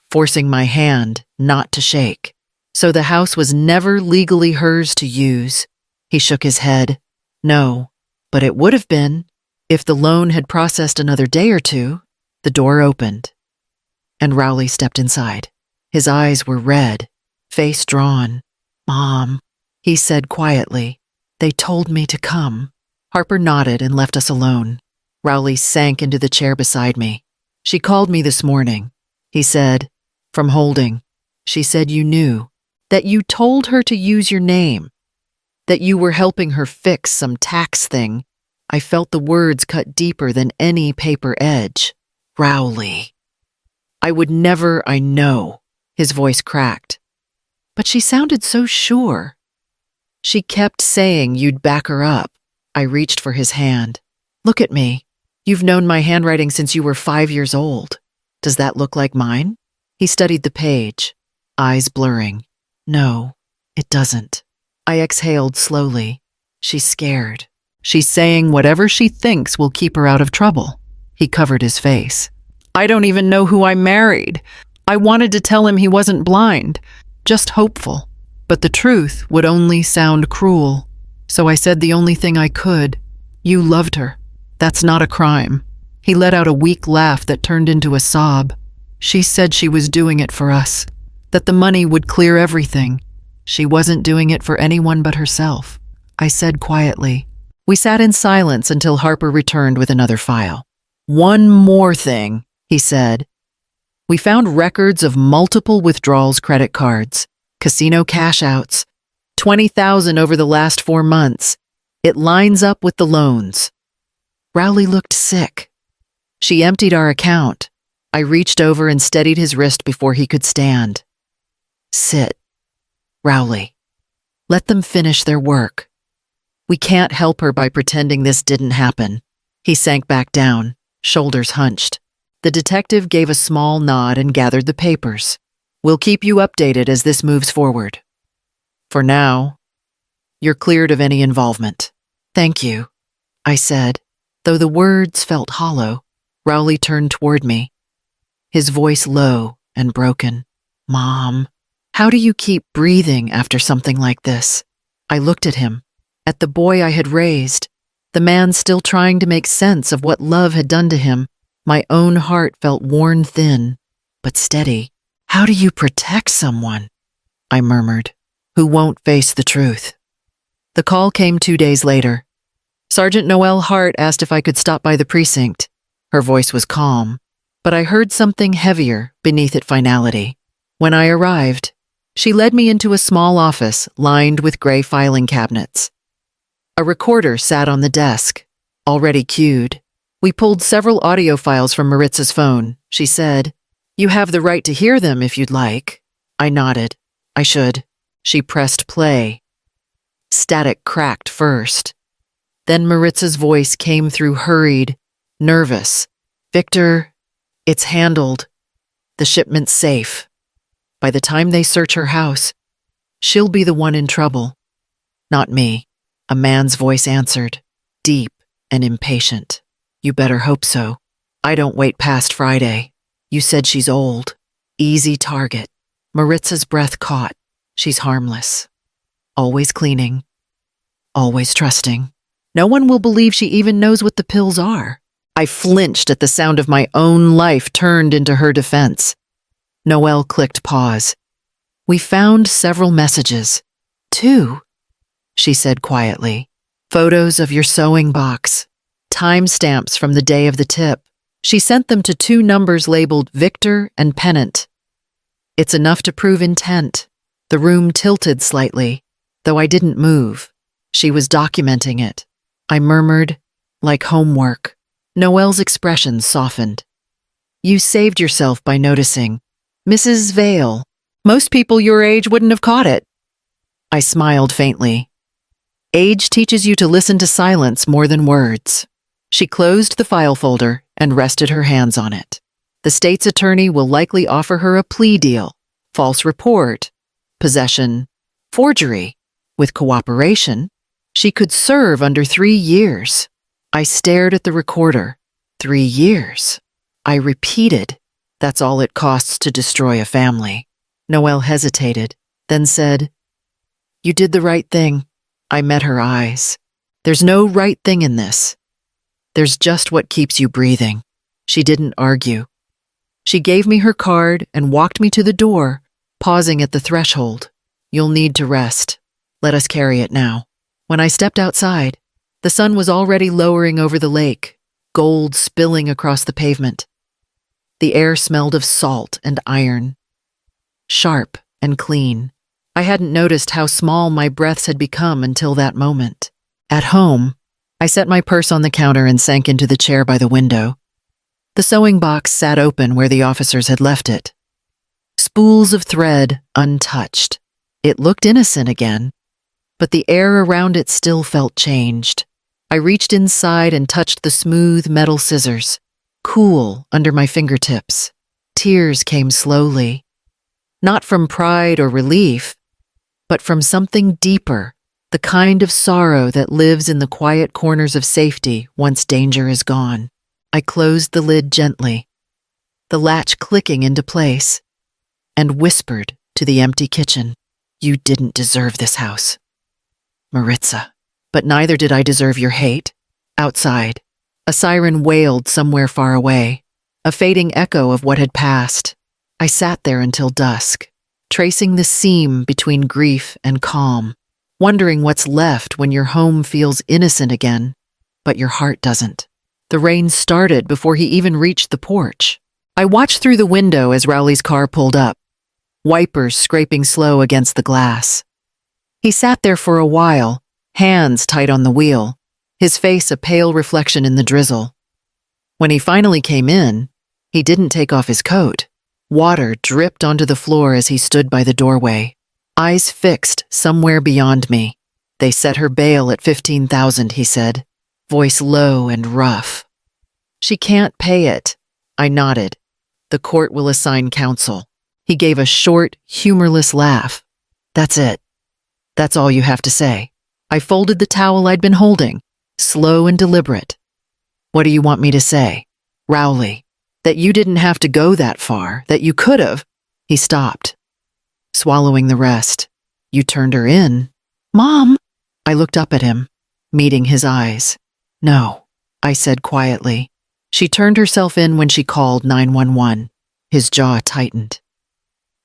forcing my hand not to shake. So the house was never legally hers to use. He shook his head. No, but it would have been if the loan had processed another day or two. The door opened, and Rowley stepped inside. His eyes were red, face drawn. Mom, he said quietly. They told me to come. Harper nodded and left us alone. Rowley sank into the chair beside me. She called me this morning, he said, from holding. She said you knew, that you told her to use your name, that you were helping her fix some tax thing. I felt the words cut deeper than any paper edge. Rowley. I would never, I know. His voice cracked. But she sounded so sure. She kept saying you'd back her up. I reached for his hand. Look at me. You've known my handwriting since you were 5 years old. Does that look like mine? He studied the page, eyes blurring. No, it doesn't. I exhaled slowly. She's scared. She's saying whatever she thinks will keep her out of trouble. He covered his face. I don't even know who I married. I wanted to tell him he wasn't blind, just hopeful. But the truth would only sound cruel. So I said the only thing I could. You loved her. That's not a crime. He let out a weak laugh that turned into a sob. She said she was doing it for us, that the money would clear everything. She wasn't doing it for anyone but herself. I said quietly. We sat in silence until Harper returned with another file. One more thing, he said. We found records of multiple withdrawals credit cards, casino cash outs, 20,000 over the last 4 months. It lines up with the loans. Rowley looked sick. She emptied our account. I reached over and steadied his wrist before he could stand. Sit. Rowley. Let them finish their work. We can't help her by pretending this didn't happen. He sank back down, shoulders hunched. The detective gave a small nod and gathered the papers. We'll keep you updated as this moves forward. For now, you're cleared of any involvement. Thank you, I said, though the words felt hollow. Rowley turned toward me, his voice low and broken. Mom, how do you keep breathing after something like this? I looked at him, at the boy I had raised, the man still trying to make sense of what love had done to him. My own heart felt worn thin, but steady. How do you protect someone, I murmured, who won't face the truth? The call came 2 days later. Sergeant Noelle Hart asked if I could stop by the precinct. Her voice was calm, but I heard something heavier beneath its finality. When I arrived, she led me into a small office lined with gray filing cabinets. A recorder sat on the desk, already cued. We pulled several audio files from Maritza's phone. She said, "You have the right to hear them if you'd like." I nodded. I should. She pressed play. Static cracked first. Then Maritza's voice came through hurried, nervous. "Victor, it's handled. The shipment's safe. By the time they search her house, she'll be the one in trouble." "Not me," a man's voice answered, deep and impatient. "You better hope so. I don't wait past Friday. You said she's old. Easy target." Maritza's breath caught. "She's harmless. Always cleaning. Always trusting. No one will believe she even knows what the pills are." I flinched at the sound of my own life turned into her defense. Noelle clicked pause. "We found several messages. 2, she said quietly. Photos of your sewing box. Timestamps from the day of the tip. She sent them to 2 numbers labeled Victor and Pennant. It's enough to prove intent." The room tilted slightly, though I didn't move. She was documenting it. I murmured, "Like homework." Noelle's expression softened. "You saved yourself by noticing. Mrs. Vale. Most people your age wouldn't have caught it." I smiled faintly. "Age teaches you to listen to silence more than words." She closed the file folder and rested her hands on it. "The state's attorney will likely offer her a plea deal, false report, possession, forgery. With cooperation, she could serve under 3 years. I stared at the recorder. 3 years. I repeated, "That's all it costs to destroy a family." Noelle hesitated, then said, "You did the right thing." I met her eyes. "There's no right thing in this. There's just what keeps you breathing." She didn't argue. She gave me her card and walked me to the door, pausing at the threshold. "You'll need to rest. Let us carry it now." When I stepped outside, the sun was already lowering over the lake, gold spilling across the pavement. The air smelled of salt and iron. Sharp and clean. I hadn't noticed how small my breaths had become until that moment. At home, I set my purse on the counter and sank into the chair by the window. The sewing box sat open where the officers had left it. Spools of thread untouched. It looked innocent again, but the air around it still felt changed. I reached inside and touched the smooth metal scissors, cool under my fingertips. Tears came slowly, not from pride or relief, but from something deeper, the kind of sorrow that lives in the quiet corners of safety once danger is gone. I closed the lid gently, the latch clicking into place, and whispered to the empty kitchen, "You didn't deserve this house, Maritza." But neither did I deserve your hate. Outside, a siren wailed somewhere far away, a fading echo of what had passed. I sat there until dusk, tracing the seam between grief and calm, wondering what's left when your home feels innocent again, but your heart doesn't. The rain started before he even reached the porch. I watched through the window as Rowley's car pulled up, wipers scraping slow against the glass. He sat there for a while, hands tight on the wheel, his face a pale reflection in the drizzle. When he finally came in, he didn't take off his coat. Water dripped onto the floor as he stood by the doorway, eyes fixed somewhere beyond me. They set her bail at $15,000, he said, voice low and rough. She can't pay it. I nodded. The court will assign counsel. He gave a short, humorless laugh. That's it. That's all you have to say. I folded the towel I'd been holding, slow and deliberate. What do you want me to say? Rowley, that you didn't have to go that far, that you could have. He stopped, swallowing the rest. You turned her in. Mom! I looked up at him, meeting his eyes. No, I said quietly. She turned herself in when she called 911. His jaw tightened.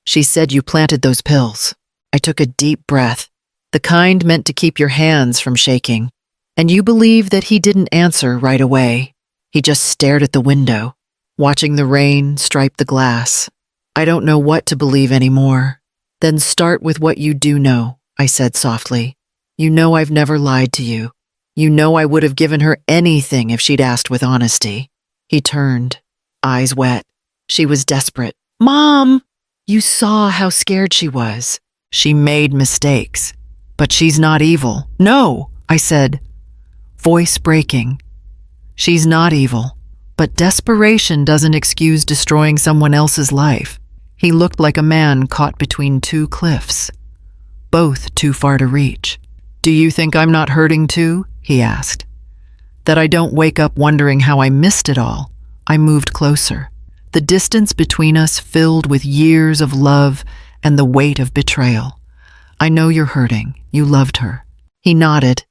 She said you planted those pills. I took a deep breath, the kind meant to keep your hands from shaking. And you believe that he didn't answer right away. He just stared at the window, watching the rain stripe the glass. I don't know what to believe anymore. Then start with what you do know, I said softly. You know I've never lied to you. You know I would have given her anything if she'd asked with honesty. He turned, eyes wet. She was desperate. Mom! You saw how scared she was. She made mistakes. But she's not evil. No, I said, voice breaking. She's not evil. But desperation doesn't excuse destroying someone else's life. He looked like a man caught between two cliffs, both too far to reach. Do you think I'm not hurting too? He asked. That I don't wake up wondering how I missed it all. I moved closer. The distance between us filled with years of love and the weight of betrayal. I know you're hurting. You loved her. He nodded,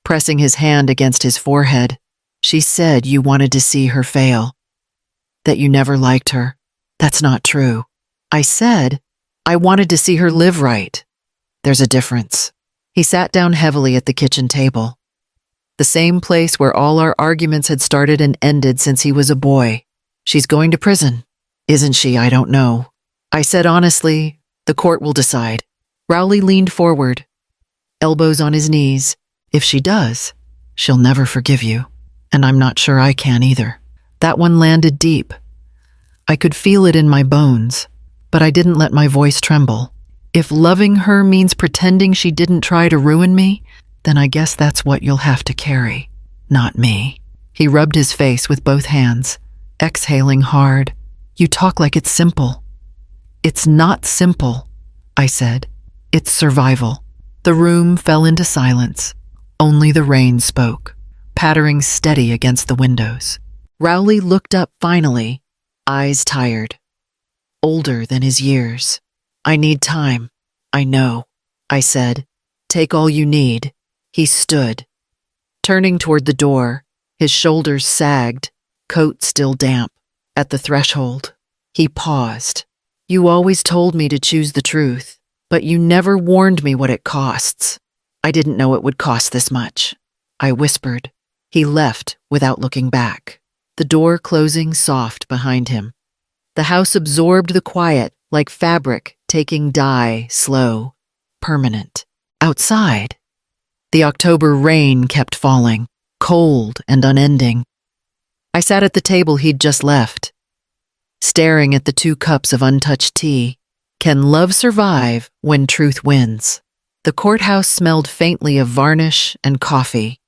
pressing his hand against his forehead. She said you wanted to see her fail, that you never liked her. That's not true. I said I wanted to see her live right. There's a difference. He sat down heavily at the kitchen table, the same place where all our arguments had started and ended since he was a boy. She's going to prison. Isn't she? I don't know. I said honestly, the court will decide. Rowley leaned forward, elbows on his knees. If she does, she'll never forgive you. And I'm not sure I can either. That one landed deep. I could feel it in my bones, but I didn't let my voice tremble. If loving her means pretending she didn't try to ruin me, then I guess that's what you'll have to carry, not me. He rubbed his face with both hands, exhaling hard. You talk like it's simple. It's not simple, I said. It's survival. The room fell into silence. Only the rain spoke, pattering steady against the windows. Rowley looked up finally, eyes tired, older than his years. I need time. I know, I said. Take all you need. He stood, turning toward the door, his shoulders sagged, coat still damp. At the threshold, he paused. You always told me to choose the truth, but you never warned me what it costs. I didn't know it would cost this much. I whispered. He left without looking back, the door closing soft behind him. The house absorbed the quiet like fabric taking dye, slow, permanent. Outside, the October rain kept falling, cold and unending. I sat at the table he'd just left, staring at the 2 cups of untouched tea. Can love survive when truth wins? The courthouse smelled faintly of varnish and coffee.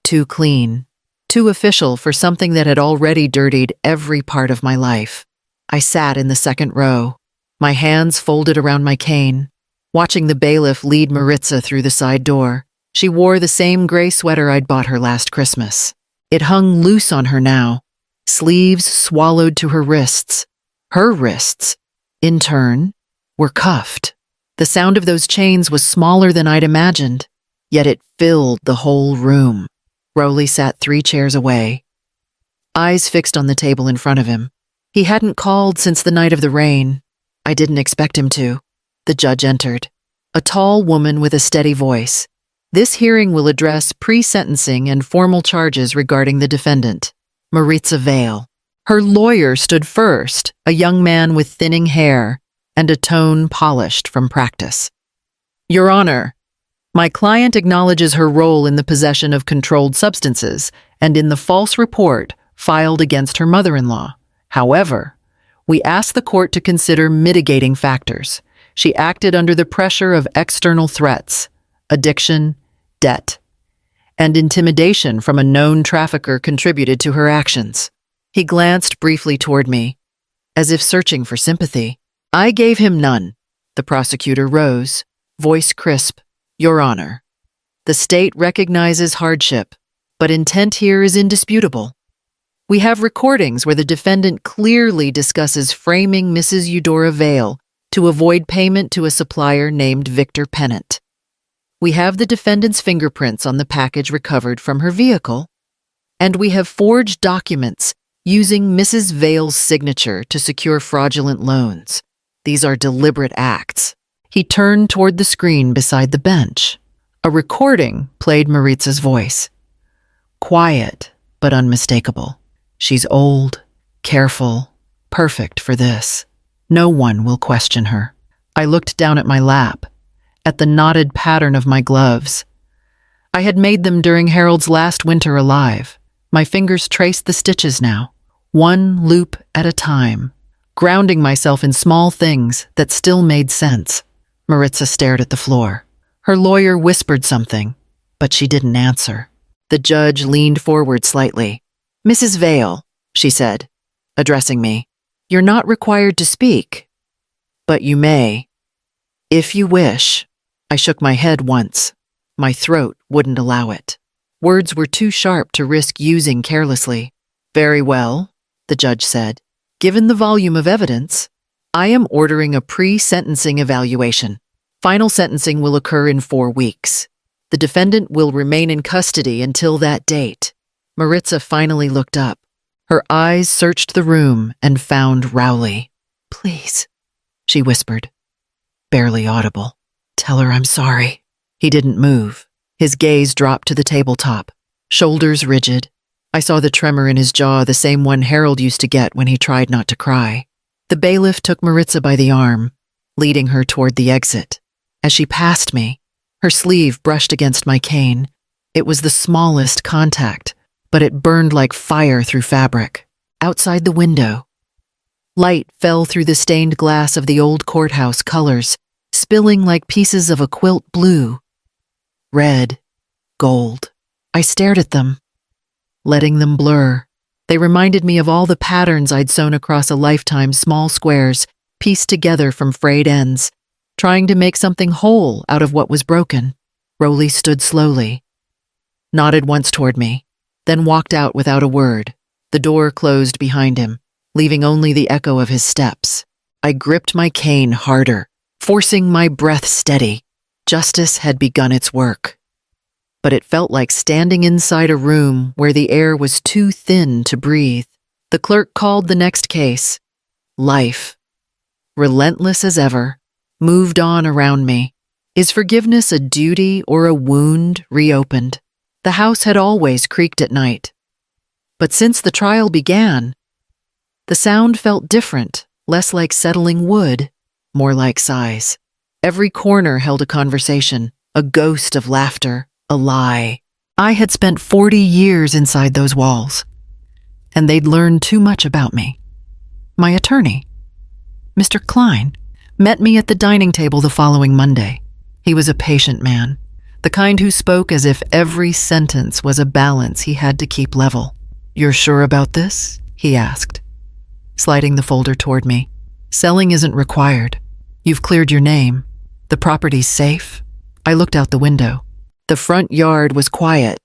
Too clean, too official for something that had already dirtied every part of my life. I sat in the second row, my hands folded around my cane, watching the bailiff lead Maritza through the side door. She wore the same gray sweater I'd bought her last Christmas. It hung loose on her now, sleeves swallowed to her wrists. Her wrists, in turn, were cuffed. The sound of those chains was smaller than I'd imagined, yet it filled the whole room. Rowley sat 3 chairs away, eyes fixed on the table in front of him. He hadn't called since the night of the rain. I didn't expect him to. The judge entered, a tall woman with a steady voice. This hearing will address pre-sentencing and formal charges regarding the defendant, Maritza Vale. Her lawyer stood first, a young man with thinning hair and a tone polished from practice. Your Honor, my client acknowledges her role in the possession of controlled substances and in the false report filed against her mother-in-law. However, we ask the court to consider mitigating factors. She acted under the pressure of external threats, addiction, debt, and intimidation from a known trafficker contributed to her actions. He glanced briefly toward me, as if searching for sympathy. I gave him none. The prosecutor rose, voice crisp. Your Honor, the state recognizes hardship, but intent here is indisputable. We have recordings where the defendant clearly discusses framing Mrs. Eudora Vale to avoid payment to a supplier named Victor Pennant. We have the defendant's fingerprints on the package recovered from her vehicle, and we have forged documents using Mrs. Vale's signature to secure fraudulent loans. These are deliberate acts. He turned toward the screen beside the bench. A recording played Maritza's voice. Quiet, but unmistakable. She's old, careful, perfect for this. No one will question her. I looked down at my lap, at the knotted pattern of my gloves. I had made them during Harold's last winter alive. My fingers traced the stitches now, one loop at a time, grounding myself in small things that still made sense. Maritza stared at the floor. Her lawyer whispered something, but she didn't answer. The judge leaned forward slightly. Mrs. Vale, she said, addressing me, you're not required to speak, but you may, if you wish. I shook my head once. My throat wouldn't allow it. Words were too sharp to risk using carelessly. Very well, the judge said. Given the volume of evidence, I am ordering a pre-sentencing evaluation. Final sentencing will occur in 4 weeks. The defendant will remain in custody until that date. Maritza finally looked up. Her eyes searched the room and found Rowley. Please, she whispered, barely audible. Tell her I'm sorry. He didn't move. His gaze dropped to the tabletop, shoulders rigid. I saw the tremor in his jaw, the same one Harold used to get when he tried not to cry. The bailiff took Maritza by the arm, leading her toward the exit. As she passed me, her sleeve brushed against my cane. It was the smallest contact, but it burned like fire through fabric. Outside the window, light fell through the stained glass of the old courthouse, colors spilling like pieces of a quilt, blue, red, gold. I stared at them, letting them blur. They reminded me of all the patterns I'd sewn across a lifetime, small squares, pieced together from frayed ends, trying to make something whole out of what was broken. Rowley stood slowly, nodded once toward me, then walked out without a word. The door closed behind him, leaving only the echo of his steps. I gripped my cane harder, forcing my breath steady. Justice had begun its work. But it felt like standing inside a room where the air was too thin to breathe. The clerk called the next case. Life, relentless as ever, moved on around me. Is forgiveness a duty or a wound reopened? The house had always creaked at night. But since the trial began, the sound felt different, less like settling wood, more like sighs. Every corner held a conversation, a ghost of laughter, a lie. I had spent 40 years inside those walls, and they'd learned too much about me. My attorney, Mr. Klein, met me at the dining table the following Monday. He was a patient man, the kind who spoke as if every sentence was a balance he had to keep level. You're sure about this? He asked, sliding the folder toward me. Selling isn't required. You've cleared your name. The property's safe. I looked out the window. The front yard was quiet,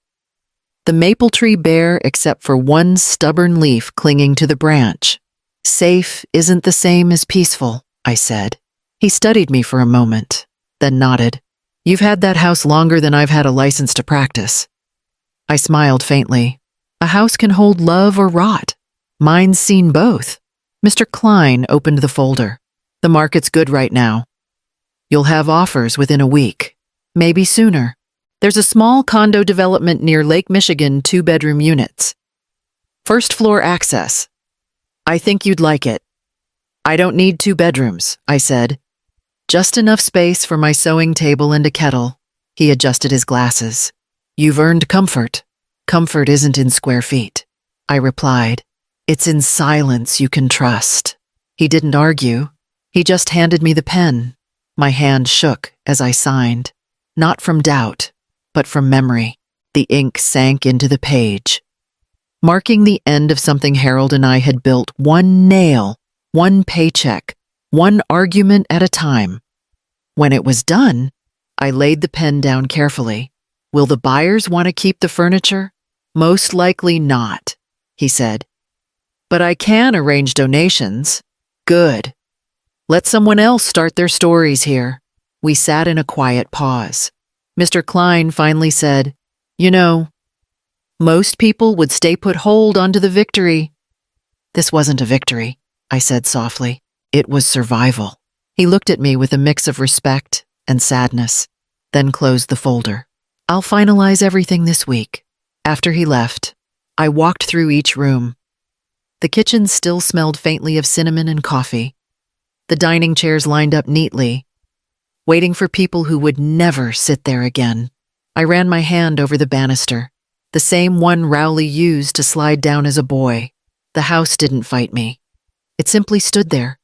the maple tree bare except for one stubborn leaf clinging to the branch. Safe isn't the same as peaceful, I said. He studied me for a moment, then nodded. You've had that house longer than I've had a license to practice. I smiled faintly. A house can hold love or rot. Mine's seen both. Mr. Klein opened the folder. The market's good right now. You'll have offers within a week, maybe sooner. There's a small condo development near Lake Michigan, 2-bedroom units. First floor access. I think you'd like it. I don't need 2 bedrooms, I said. Just enough space for my sewing table and a kettle. He adjusted his glasses. You've earned comfort. Comfort isn't in square feet, I replied. It's in silence you can trust. He didn't argue. He just handed me the pen. My hand shook as I signed. Not from doubt, but from memory. The ink sank into the page, marking the end of something Harold and I had built, one nail, one paycheck, one argument at a time. When it was done, I laid the pen down carefully. Will the buyers want to keep the furniture? Most likely not, he said. But I can arrange donations. Good. Let someone else start their stories here. We sat in a quiet pause. Mr. Klein finally said, You know, most people would stay put hold onto the victory. This wasn't a victory, I said softly. It was survival. He looked at me with a mix of respect and sadness, then closed the folder. I'll finalize everything this week. After he left, I walked through each room. The kitchen still smelled faintly of cinnamon and coffee. The dining chairs lined up neatly, waiting for people who would never sit there again. I ran my hand over the banister, the same one Rowley used to slide down as a boy. The house didn't fight me. It simply stood there,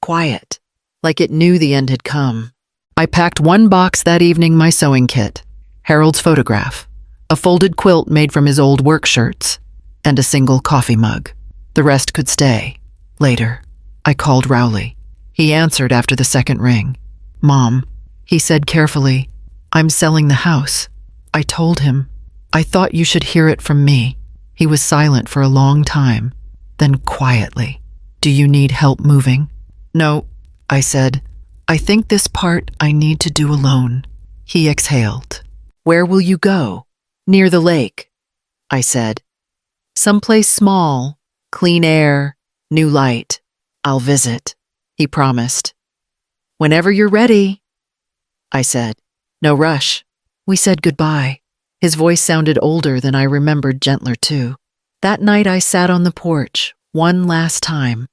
quiet, like it knew the end had come. I packed one box that evening, my sewing kit, Harold's photograph, a folded quilt made from his old work shirts, and a single coffee mug. The rest could stay. Later, I called Rowley. He answered after the second ring. Mom, he said carefully, I'm selling the house. I told him. I thought you should hear it from me. He was silent for a long time, then quietly. Do you need help moving? No, I said. I think this part I need to do alone. He exhaled. Where will you go? Near the lake, I said. Someplace small, clean air, new light. I'll visit, he promised. Whenever you're ready, I said. No rush. We said goodbye. His voice sounded older than I remembered, gentler too. That night I sat on the porch, one last time.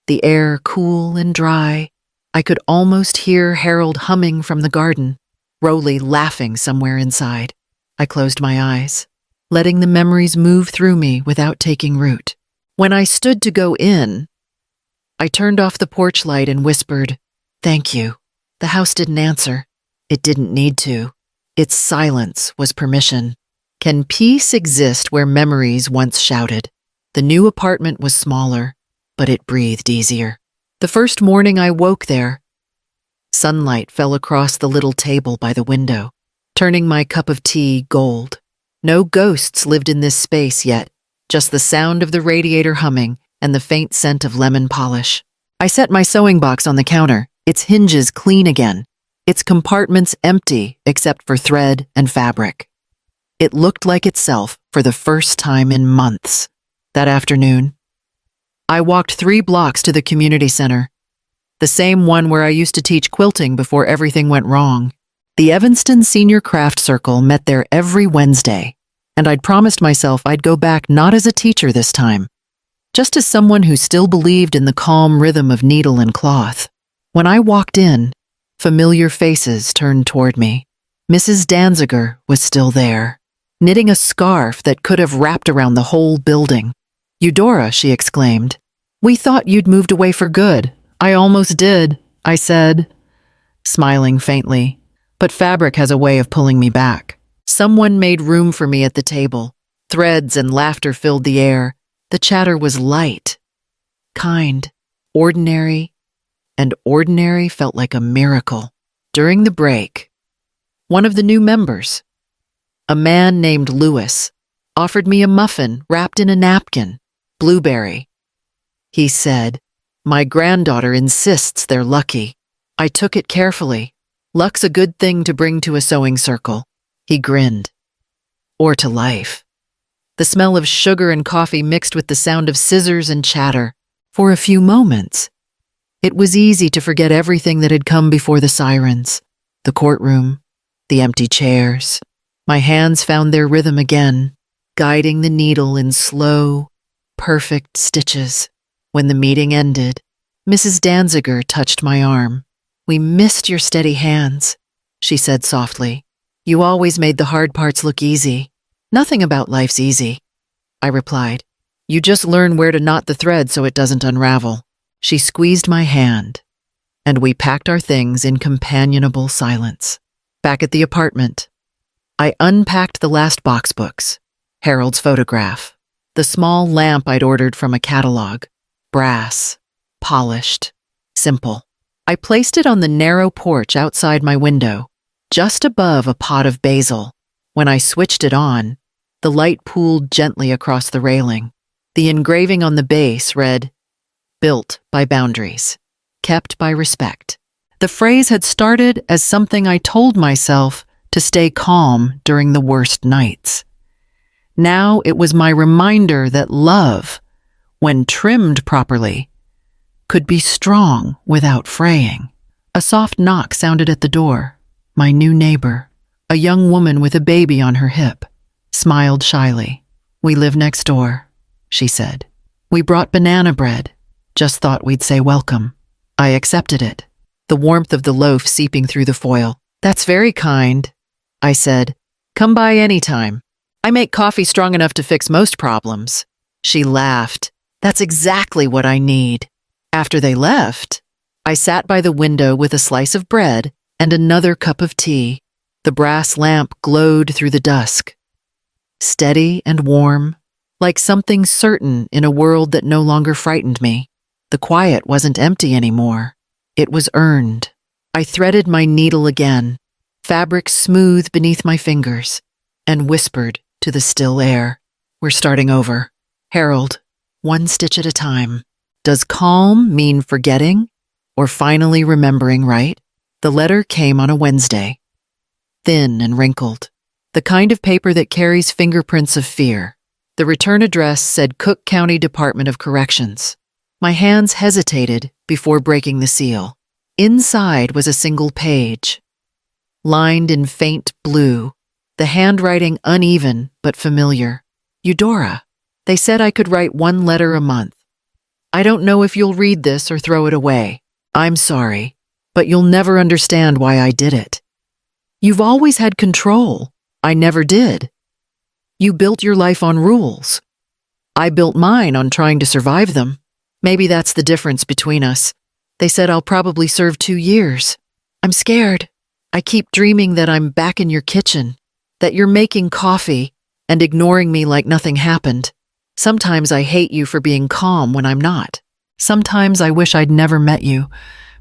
The air cool and dry. I could almost hear Harold humming from the garden, Rowley laughing somewhere inside. I closed my eyes, letting the memories move through me without taking root. When I stood to go in, I turned off the porch light and whispered, Thank you. The house didn't answer. It didn't need to. Its silence was permission. Can peace exist where memories once shouted? The new apartment was smaller, but it breathed easier. The first morning I woke there, sunlight fell across the little table by the window, turning my cup of tea gold. No ghosts lived in this space yet, just the sound of the radiator humming and the faint scent of lemon polish. I set my sewing box on the counter, its hinges clean again, its compartments empty except for thread and fabric. It looked like itself for the first time in months. That afternoon, I walked 3 blocks to the community center, the same one where I used to teach quilting before everything went wrong. The Evanston Senior Craft Circle met there every Wednesday, and I'd promised myself I'd go back not as a teacher this time, just as someone who still believed in the calm rhythm of needle and cloth. When I walked in, familiar faces turned toward me. Mrs. Danziger was still there, knitting a scarf that could have wrapped around the whole building. Eudora, she exclaimed. We thought you'd moved away for good. I almost did, I said, smiling faintly. But fabric has a way of pulling me back. Someone made room for me at the table. Threads and laughter filled the air. The chatter was light, kind, ordinary, and ordinary felt like a miracle. During the break, one of the new members, a man named Lewis, offered me a muffin wrapped in a napkin. Blueberry. He said, My granddaughter insists they're lucky. I took it carefully. Luck's a good thing to bring to a sewing circle. He grinned. Or to life. The smell of sugar and coffee mixed with the sound of scissors and chatter. For a few moments, it was easy to forget everything that had come before the sirens. The courtroom, the empty chairs. My hands found their rhythm again, guiding the needle in slow, perfect stitches. When the meeting ended, Mrs. Danziger touched my arm. "We missed your steady hands," she said softly. "You always made the hard parts look easy." "Nothing about life's easy," I replied. "You just learn where to knot the thread so it doesn't unravel." She squeezed my hand, and we packed our things in companionable silence. Back at the apartment, I unpacked the last box books, Harold's photograph, the small lamp I'd ordered from a catalog, brass, polished, simple. I placed it on the narrow porch outside my window, just above a pot of basil. When I switched it on, the light pooled gently across the railing. The engraving on the base read, "Built by boundaries, kept by respect." The phrase had started as something I told myself to stay calm during the worst nights. Now it was my reminder that love, when trimmed properly, could be strong without fraying. A soft knock sounded at the door. My new neighbor, a young woman with a baby on her hip, smiled shyly. "We live next door," she said. "We brought banana bread. Just thought we'd say welcome." I accepted it, the warmth of the loaf seeping through the foil. "That's very kind," I said. "Come by anytime. I make coffee strong enough to fix most problems." She laughed. "That's exactly what I need." After they left, I sat by the window with a slice of bread and another cup of tea. The brass lamp glowed through the dusk, steady and warm, like something certain in a world that no longer frightened me. The quiet wasn't empty anymore. It was earned. I threaded my needle again, fabric smooth beneath my fingers, and whispered to the still air, "We're starting over. Harold, one stitch at a time. Does calm mean forgetting or finally remembering right?" The letter came on a Wednesday, thin and wrinkled, the kind of paper that carries fingerprints of fear. The return address said Cook County Department of Corrections. My hands hesitated before breaking the seal. Inside was a single page, lined in faint blue, the handwriting uneven but familiar. "Eudora." They said I could write one letter a month. "I don't know if you'll read this or throw it away. I'm sorry, but you'll never understand why I did it. You've always had control. I never did. You built your life on rules. I built mine on trying to survive them. Maybe that's the difference between us. They said I'll probably serve 2 years. I'm scared. I keep dreaming that I'm back in your kitchen, that you're making coffee and ignoring me like nothing happened. Sometimes I hate you for being calm when I'm not. Sometimes I wish I'd never met you,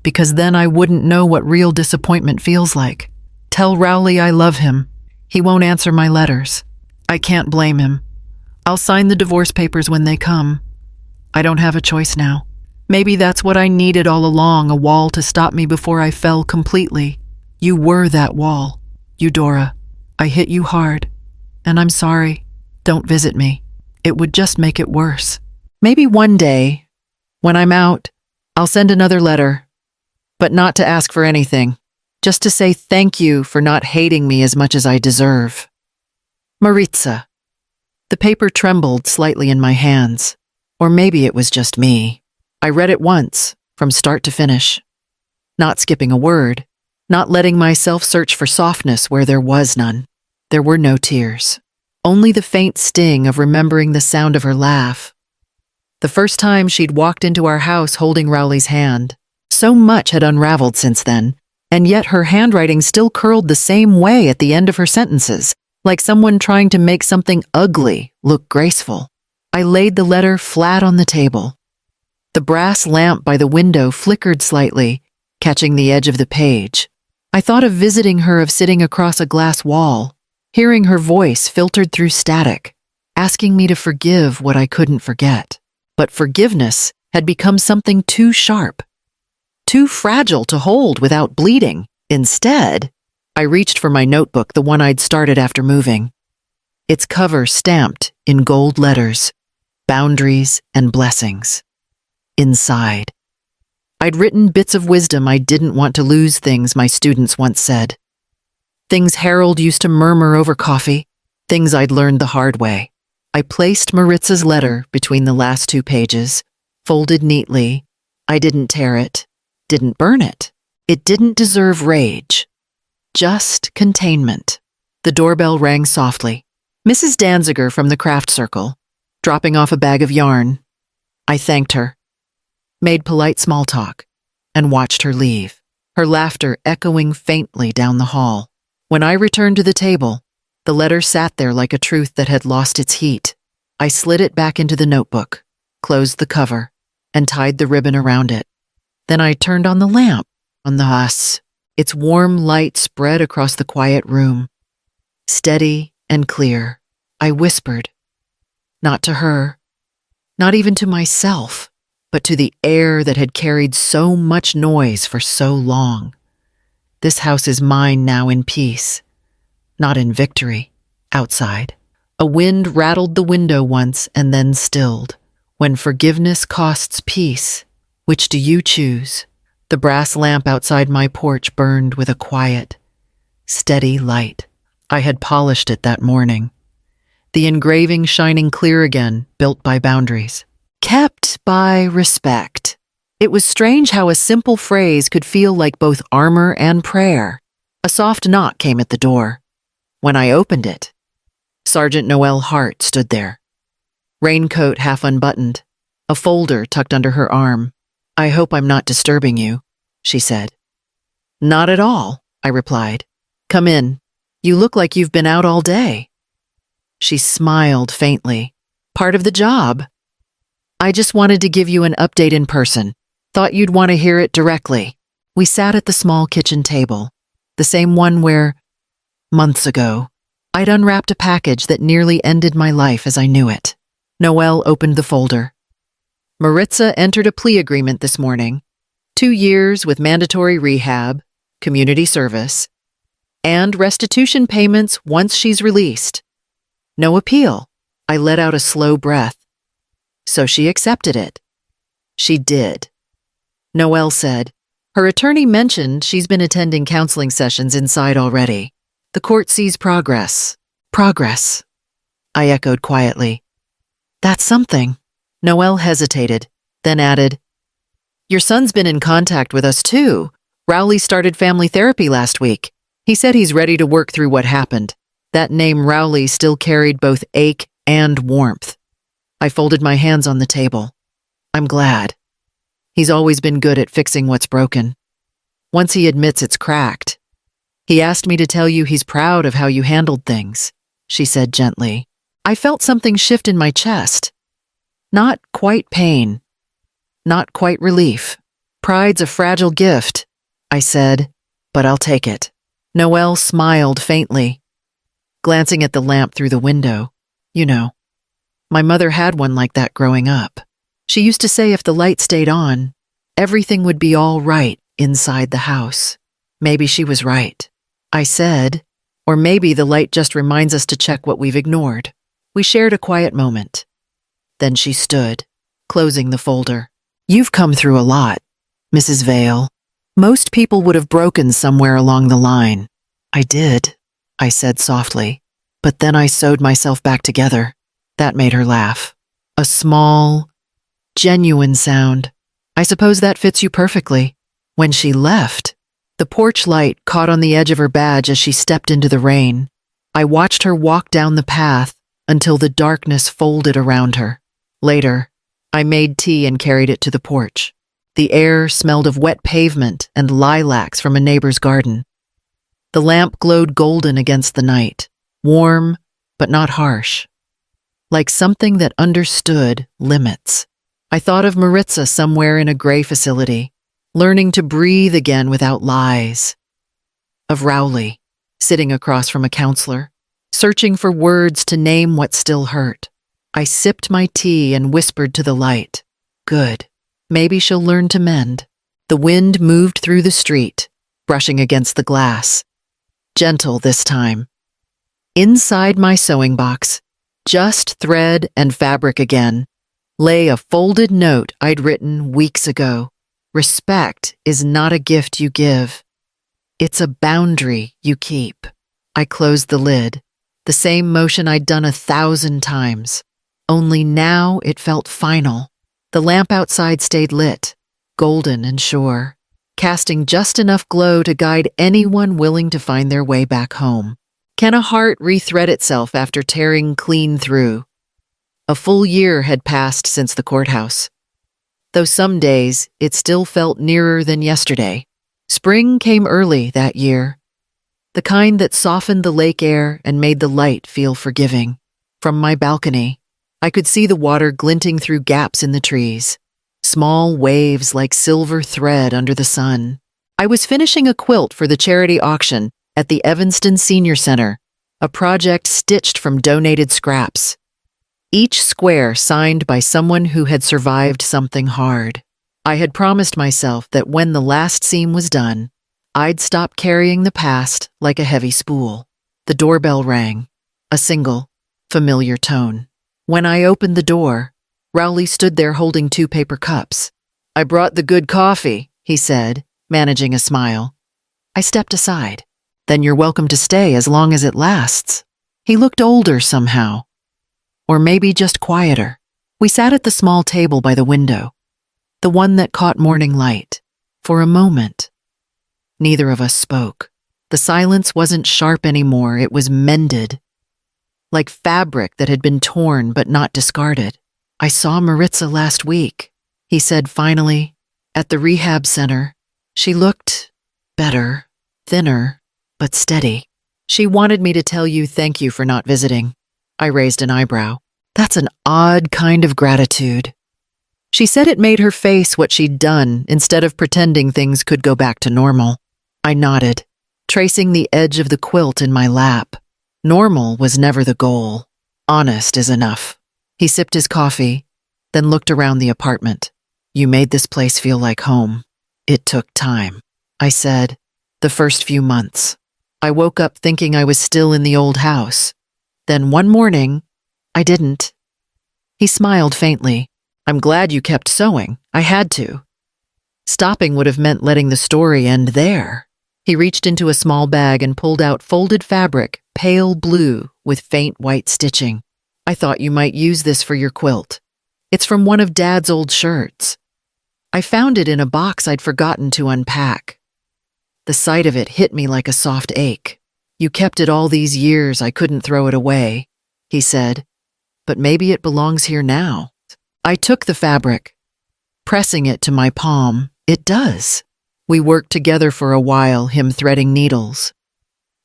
because then I wouldn't know what real disappointment feels like. Tell Rowley I love him. He won't answer my letters. I can't blame him. I'll sign the divorce papers when they come. I don't have a choice now. Maybe that's what I needed all along, a wall to stop me before I fell completely. You were that wall. Eudora, I hit you hard, and I'm sorry. Don't visit me. It would just make it worse. Maybe one day, when I'm out, I'll send another letter, but not to ask for anything, just to say thank you for not hating me as much as I deserve. Maritza. The paper trembled slightly in my hands, or maybe it was just me. I read it once, from start to finish, not skipping a word, not letting myself search for softness where there was none. There were no tears, only the faint sting of remembering the sound of her laugh. The first time she'd walked into our house holding Rowley's hand. So much had unraveled since then, and yet her handwriting still curled the same way at the end of her sentences, like someone trying to make something ugly look graceful. I laid the letter flat on the table. The brass lamp by the window flickered slightly, catching the edge of the page. I thought of visiting her, of sitting across a glass wall, hearing her voice filtered through static, asking me to forgive what I couldn't forget. But forgiveness had become something too sharp, too fragile to hold without bleeding. Instead, I reached for my notebook, the one I'd started after moving. Its cover stamped in gold letters, boundaries and blessings. Inside, I'd written bits of wisdom I didn't want to lose, things my students once said. Things Harold used to murmur over coffee, things I'd learned the hard way. I placed Maritza's letter between the last 2 pages, folded neatly. I didn't tear it, didn't burn it. It didn't deserve rage, just containment. The doorbell rang softly. Mrs. Danziger from the craft circle, dropping off a bag of yarn. I thanked her, made polite small talk, and watched her leave, her laughter echoing faintly down the hall. When I returned to the table, the letter sat there like a truth that had lost its heat. I slid it back into the notebook, closed the cover, and tied the ribbon around it. Then I turned on the lamp, on the house. Its warm light spread across the quiet room. Steady and clear, I whispered. Not to her, not even to myself, but to the air that had carried so much noise for so long. This house is mine now in peace, not in victory, outside. A wind rattled the window once and then stilled. When forgiveness costs peace, which do you choose? The brass lamp outside my porch burned with a quiet, steady light. I had polished it that morning. The engraving shining clear again, built by boundaries. Kept by respect. It was strange how a simple phrase could feel like both armor and prayer. A soft knock came at the door. When I opened it, Sergeant Noelle Hart stood there. Raincoat half unbuttoned, a folder tucked under her arm. I hope I'm not disturbing you, she said. Not at all, I replied. Come in. You look like you've been out all day. She smiled faintly. Part of the job. I just wanted to give you an update in person. Thought you'd want to hear it directly. We sat at the small kitchen table, the same one where, months ago, I'd unwrapped a package that nearly ended my life as I knew it. Noelle opened the folder. Maritza entered a plea agreement this morning. 2 years with mandatory rehab, community service, and restitution payments once she's released. No appeal. I let out a slow breath. So she accepted it. She did. Noelle said. Her attorney mentioned she's been attending counseling sessions inside already. The court sees progress. Progress. I echoed quietly. That's something. Noelle hesitated, then added, Your son's been in contact with us too. Rowley started family therapy last week. He said he's ready to work through what happened. That name Rowley still carried both ache and warmth. I folded my hands on the table. I'm glad. He's always been good at fixing what's broken. Once he admits it's cracked. He asked me to tell you he's proud of how you handled things, she said gently. I felt something shift in my chest. Not quite pain. Not quite relief. Pride's a fragile gift, I said, but I'll take it. Noelle smiled faintly, glancing at the lamp through the window. You know, my mother had one like that growing up. She used to say if the light stayed on, everything would be all right inside the house. Maybe she was right. I said, or maybe the light just reminds us to check what we've ignored. We shared a quiet moment. Then she stood, closing the folder. You've come through a lot, Mrs. Vale. Most people would have broken somewhere along the line. I did, I said softly, but then I sewed myself back together. That made her laugh. A small, genuine sound. I suppose that fits you perfectly. When she left, the porch light caught on the edge of her badge as she stepped into the rain. I watched her walk down the path until the darkness folded around her. Later, I made tea and carried it to the porch. The air smelled of wet pavement and lilacs from a neighbor's garden. The lamp glowed golden against the night, warm but not harsh, like something that understood limits. I thought of Maritza somewhere in a gray facility, learning to breathe again without lies. Of Rowley, sitting across from a counselor, searching for words to name what still hurt. I sipped my tea and whispered to the light. Good. Maybe she'll learn to mend. The wind moved through the street, brushing against the glass. Gentle this time. Inside my sewing box, just thread and fabric again, lay a folded note I'd written weeks ago. Respect is not a gift you give. It's a boundary you keep. I closed the lid, the same motion I'd done 1,000 times. Only now it felt final. The lamp outside stayed lit, golden and sure, casting just enough glow to guide anyone willing to find their way back home. Can a heart rethread itself after tearing clean through? A full year had passed since the courthouse. Though some days it still felt nearer than yesterday. Spring came early that year, the kind that softened the lake air and made the light feel forgiving. From my balcony, I could see the water glinting through gaps in the trees, small waves like silver thread under the sun. I was finishing a quilt for the charity auction at the Evanston Senior Center, a project stitched from donated scraps. Each square signed by someone who had survived something hard. I had promised myself that when the last seam was done, I'd stop carrying the past like a heavy spool. The doorbell rang, a single, familiar tone. When I opened the door, Rowley stood there holding 2 paper cups. "I brought the good coffee," he said, managing a smile. I stepped aside. "Then you're welcome to stay as long as it lasts." He looked older somehow. Or maybe just quieter. We sat at the small table by the window, the one that caught morning light. For a moment, neither of us spoke. The silence wasn't sharp anymore, it was mended, like fabric that had been torn but not discarded. "I saw Maritza last week," he said finally, "at the rehab center. She looked better, thinner, but steady. She wanted me to tell you thank you for not visiting." I raised an eyebrow. "That's an odd kind of gratitude." She said it made her face what she'd done instead of pretending things could go back to normal. I nodded, tracing the edge of the quilt in my lap. Normal was never the goal. Honest is enough. He sipped his coffee, then looked around the apartment. "You made this place feel like home." "It took time," I said. "The first few months. I woke up thinking I was still in the old house. Then one morning, I didn't." He smiled faintly. "I'm glad you kept sewing. I had to." Stopping would have meant letting the story end there. He reached into a small bag and pulled out folded fabric, pale blue with faint white stitching. "I thought you might use this for your quilt. It's from one of Dad's old shirts. I found it in a box I'd forgotten to unpack." The sight of it hit me like a soft ache. "You kept it all these years, I couldn't throw it away," he said. "But maybe it belongs here now." I took the fabric, pressing it to my palm. It does. We worked together for a while, him threading needles,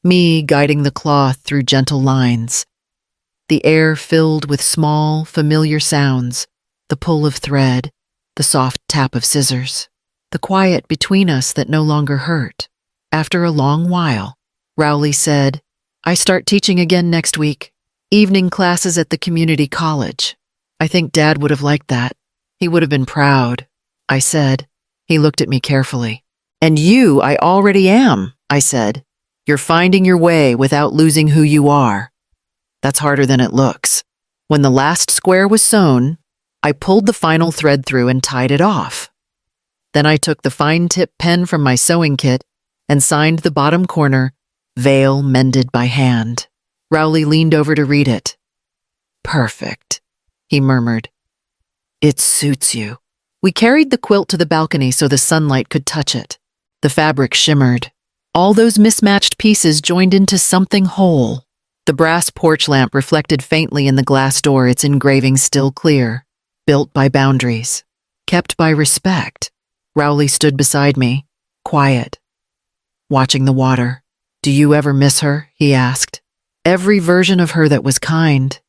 me guiding the cloth through gentle lines. The air filled with small, familiar sounds, the pull of thread, the soft tap of scissors, the quiet between us that no longer hurt. After a long while, Rowley said, "I start teaching again next week. Evening classes at the community college." I think Dad would have liked that. He would have been proud, I said. He looked at me carefully. "And you, I already am," I said. "You're finding your way without losing who you are." That's harder than it looks. When the last square was sewn, I pulled the final thread through and tied it off. Then I took the fine-tip pen from my sewing kit and signed the bottom corner, "Veil mended by hand." Rowley leaned over to read it. "Perfect," he murmured. "It suits you." We carried the quilt to the balcony so the sunlight could touch it. The fabric shimmered. All those mismatched pieces joined into something whole. The brass porch lamp reflected faintly in the glass door, its engraving still clear. Built by boundaries. Kept by respect. Rowley stood beside me, quiet, watching the water. "Do you ever miss her?" he asked. "Every version of her that was kind."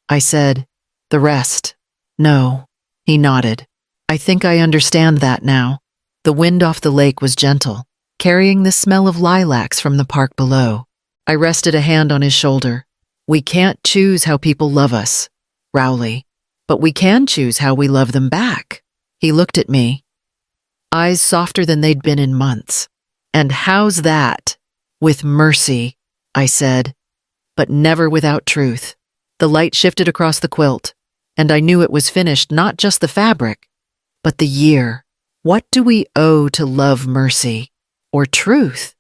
I said, "The rest, no." He nodded. "I think I understand that now." The wind off the lake was gentle, carrying the smell of lilacs from the park below. I rested a hand on his shoulder. "We can't choose how people love us, Rowley, but we can choose how we love them back." He looked at me, eyes softer than they'd been in months. "And how's that?" "With mercy," I said, but never without truth. The light shifted across the quilt, and I knew it was finished, not just the fabric, but the year. What do we owe to love mercy or truth?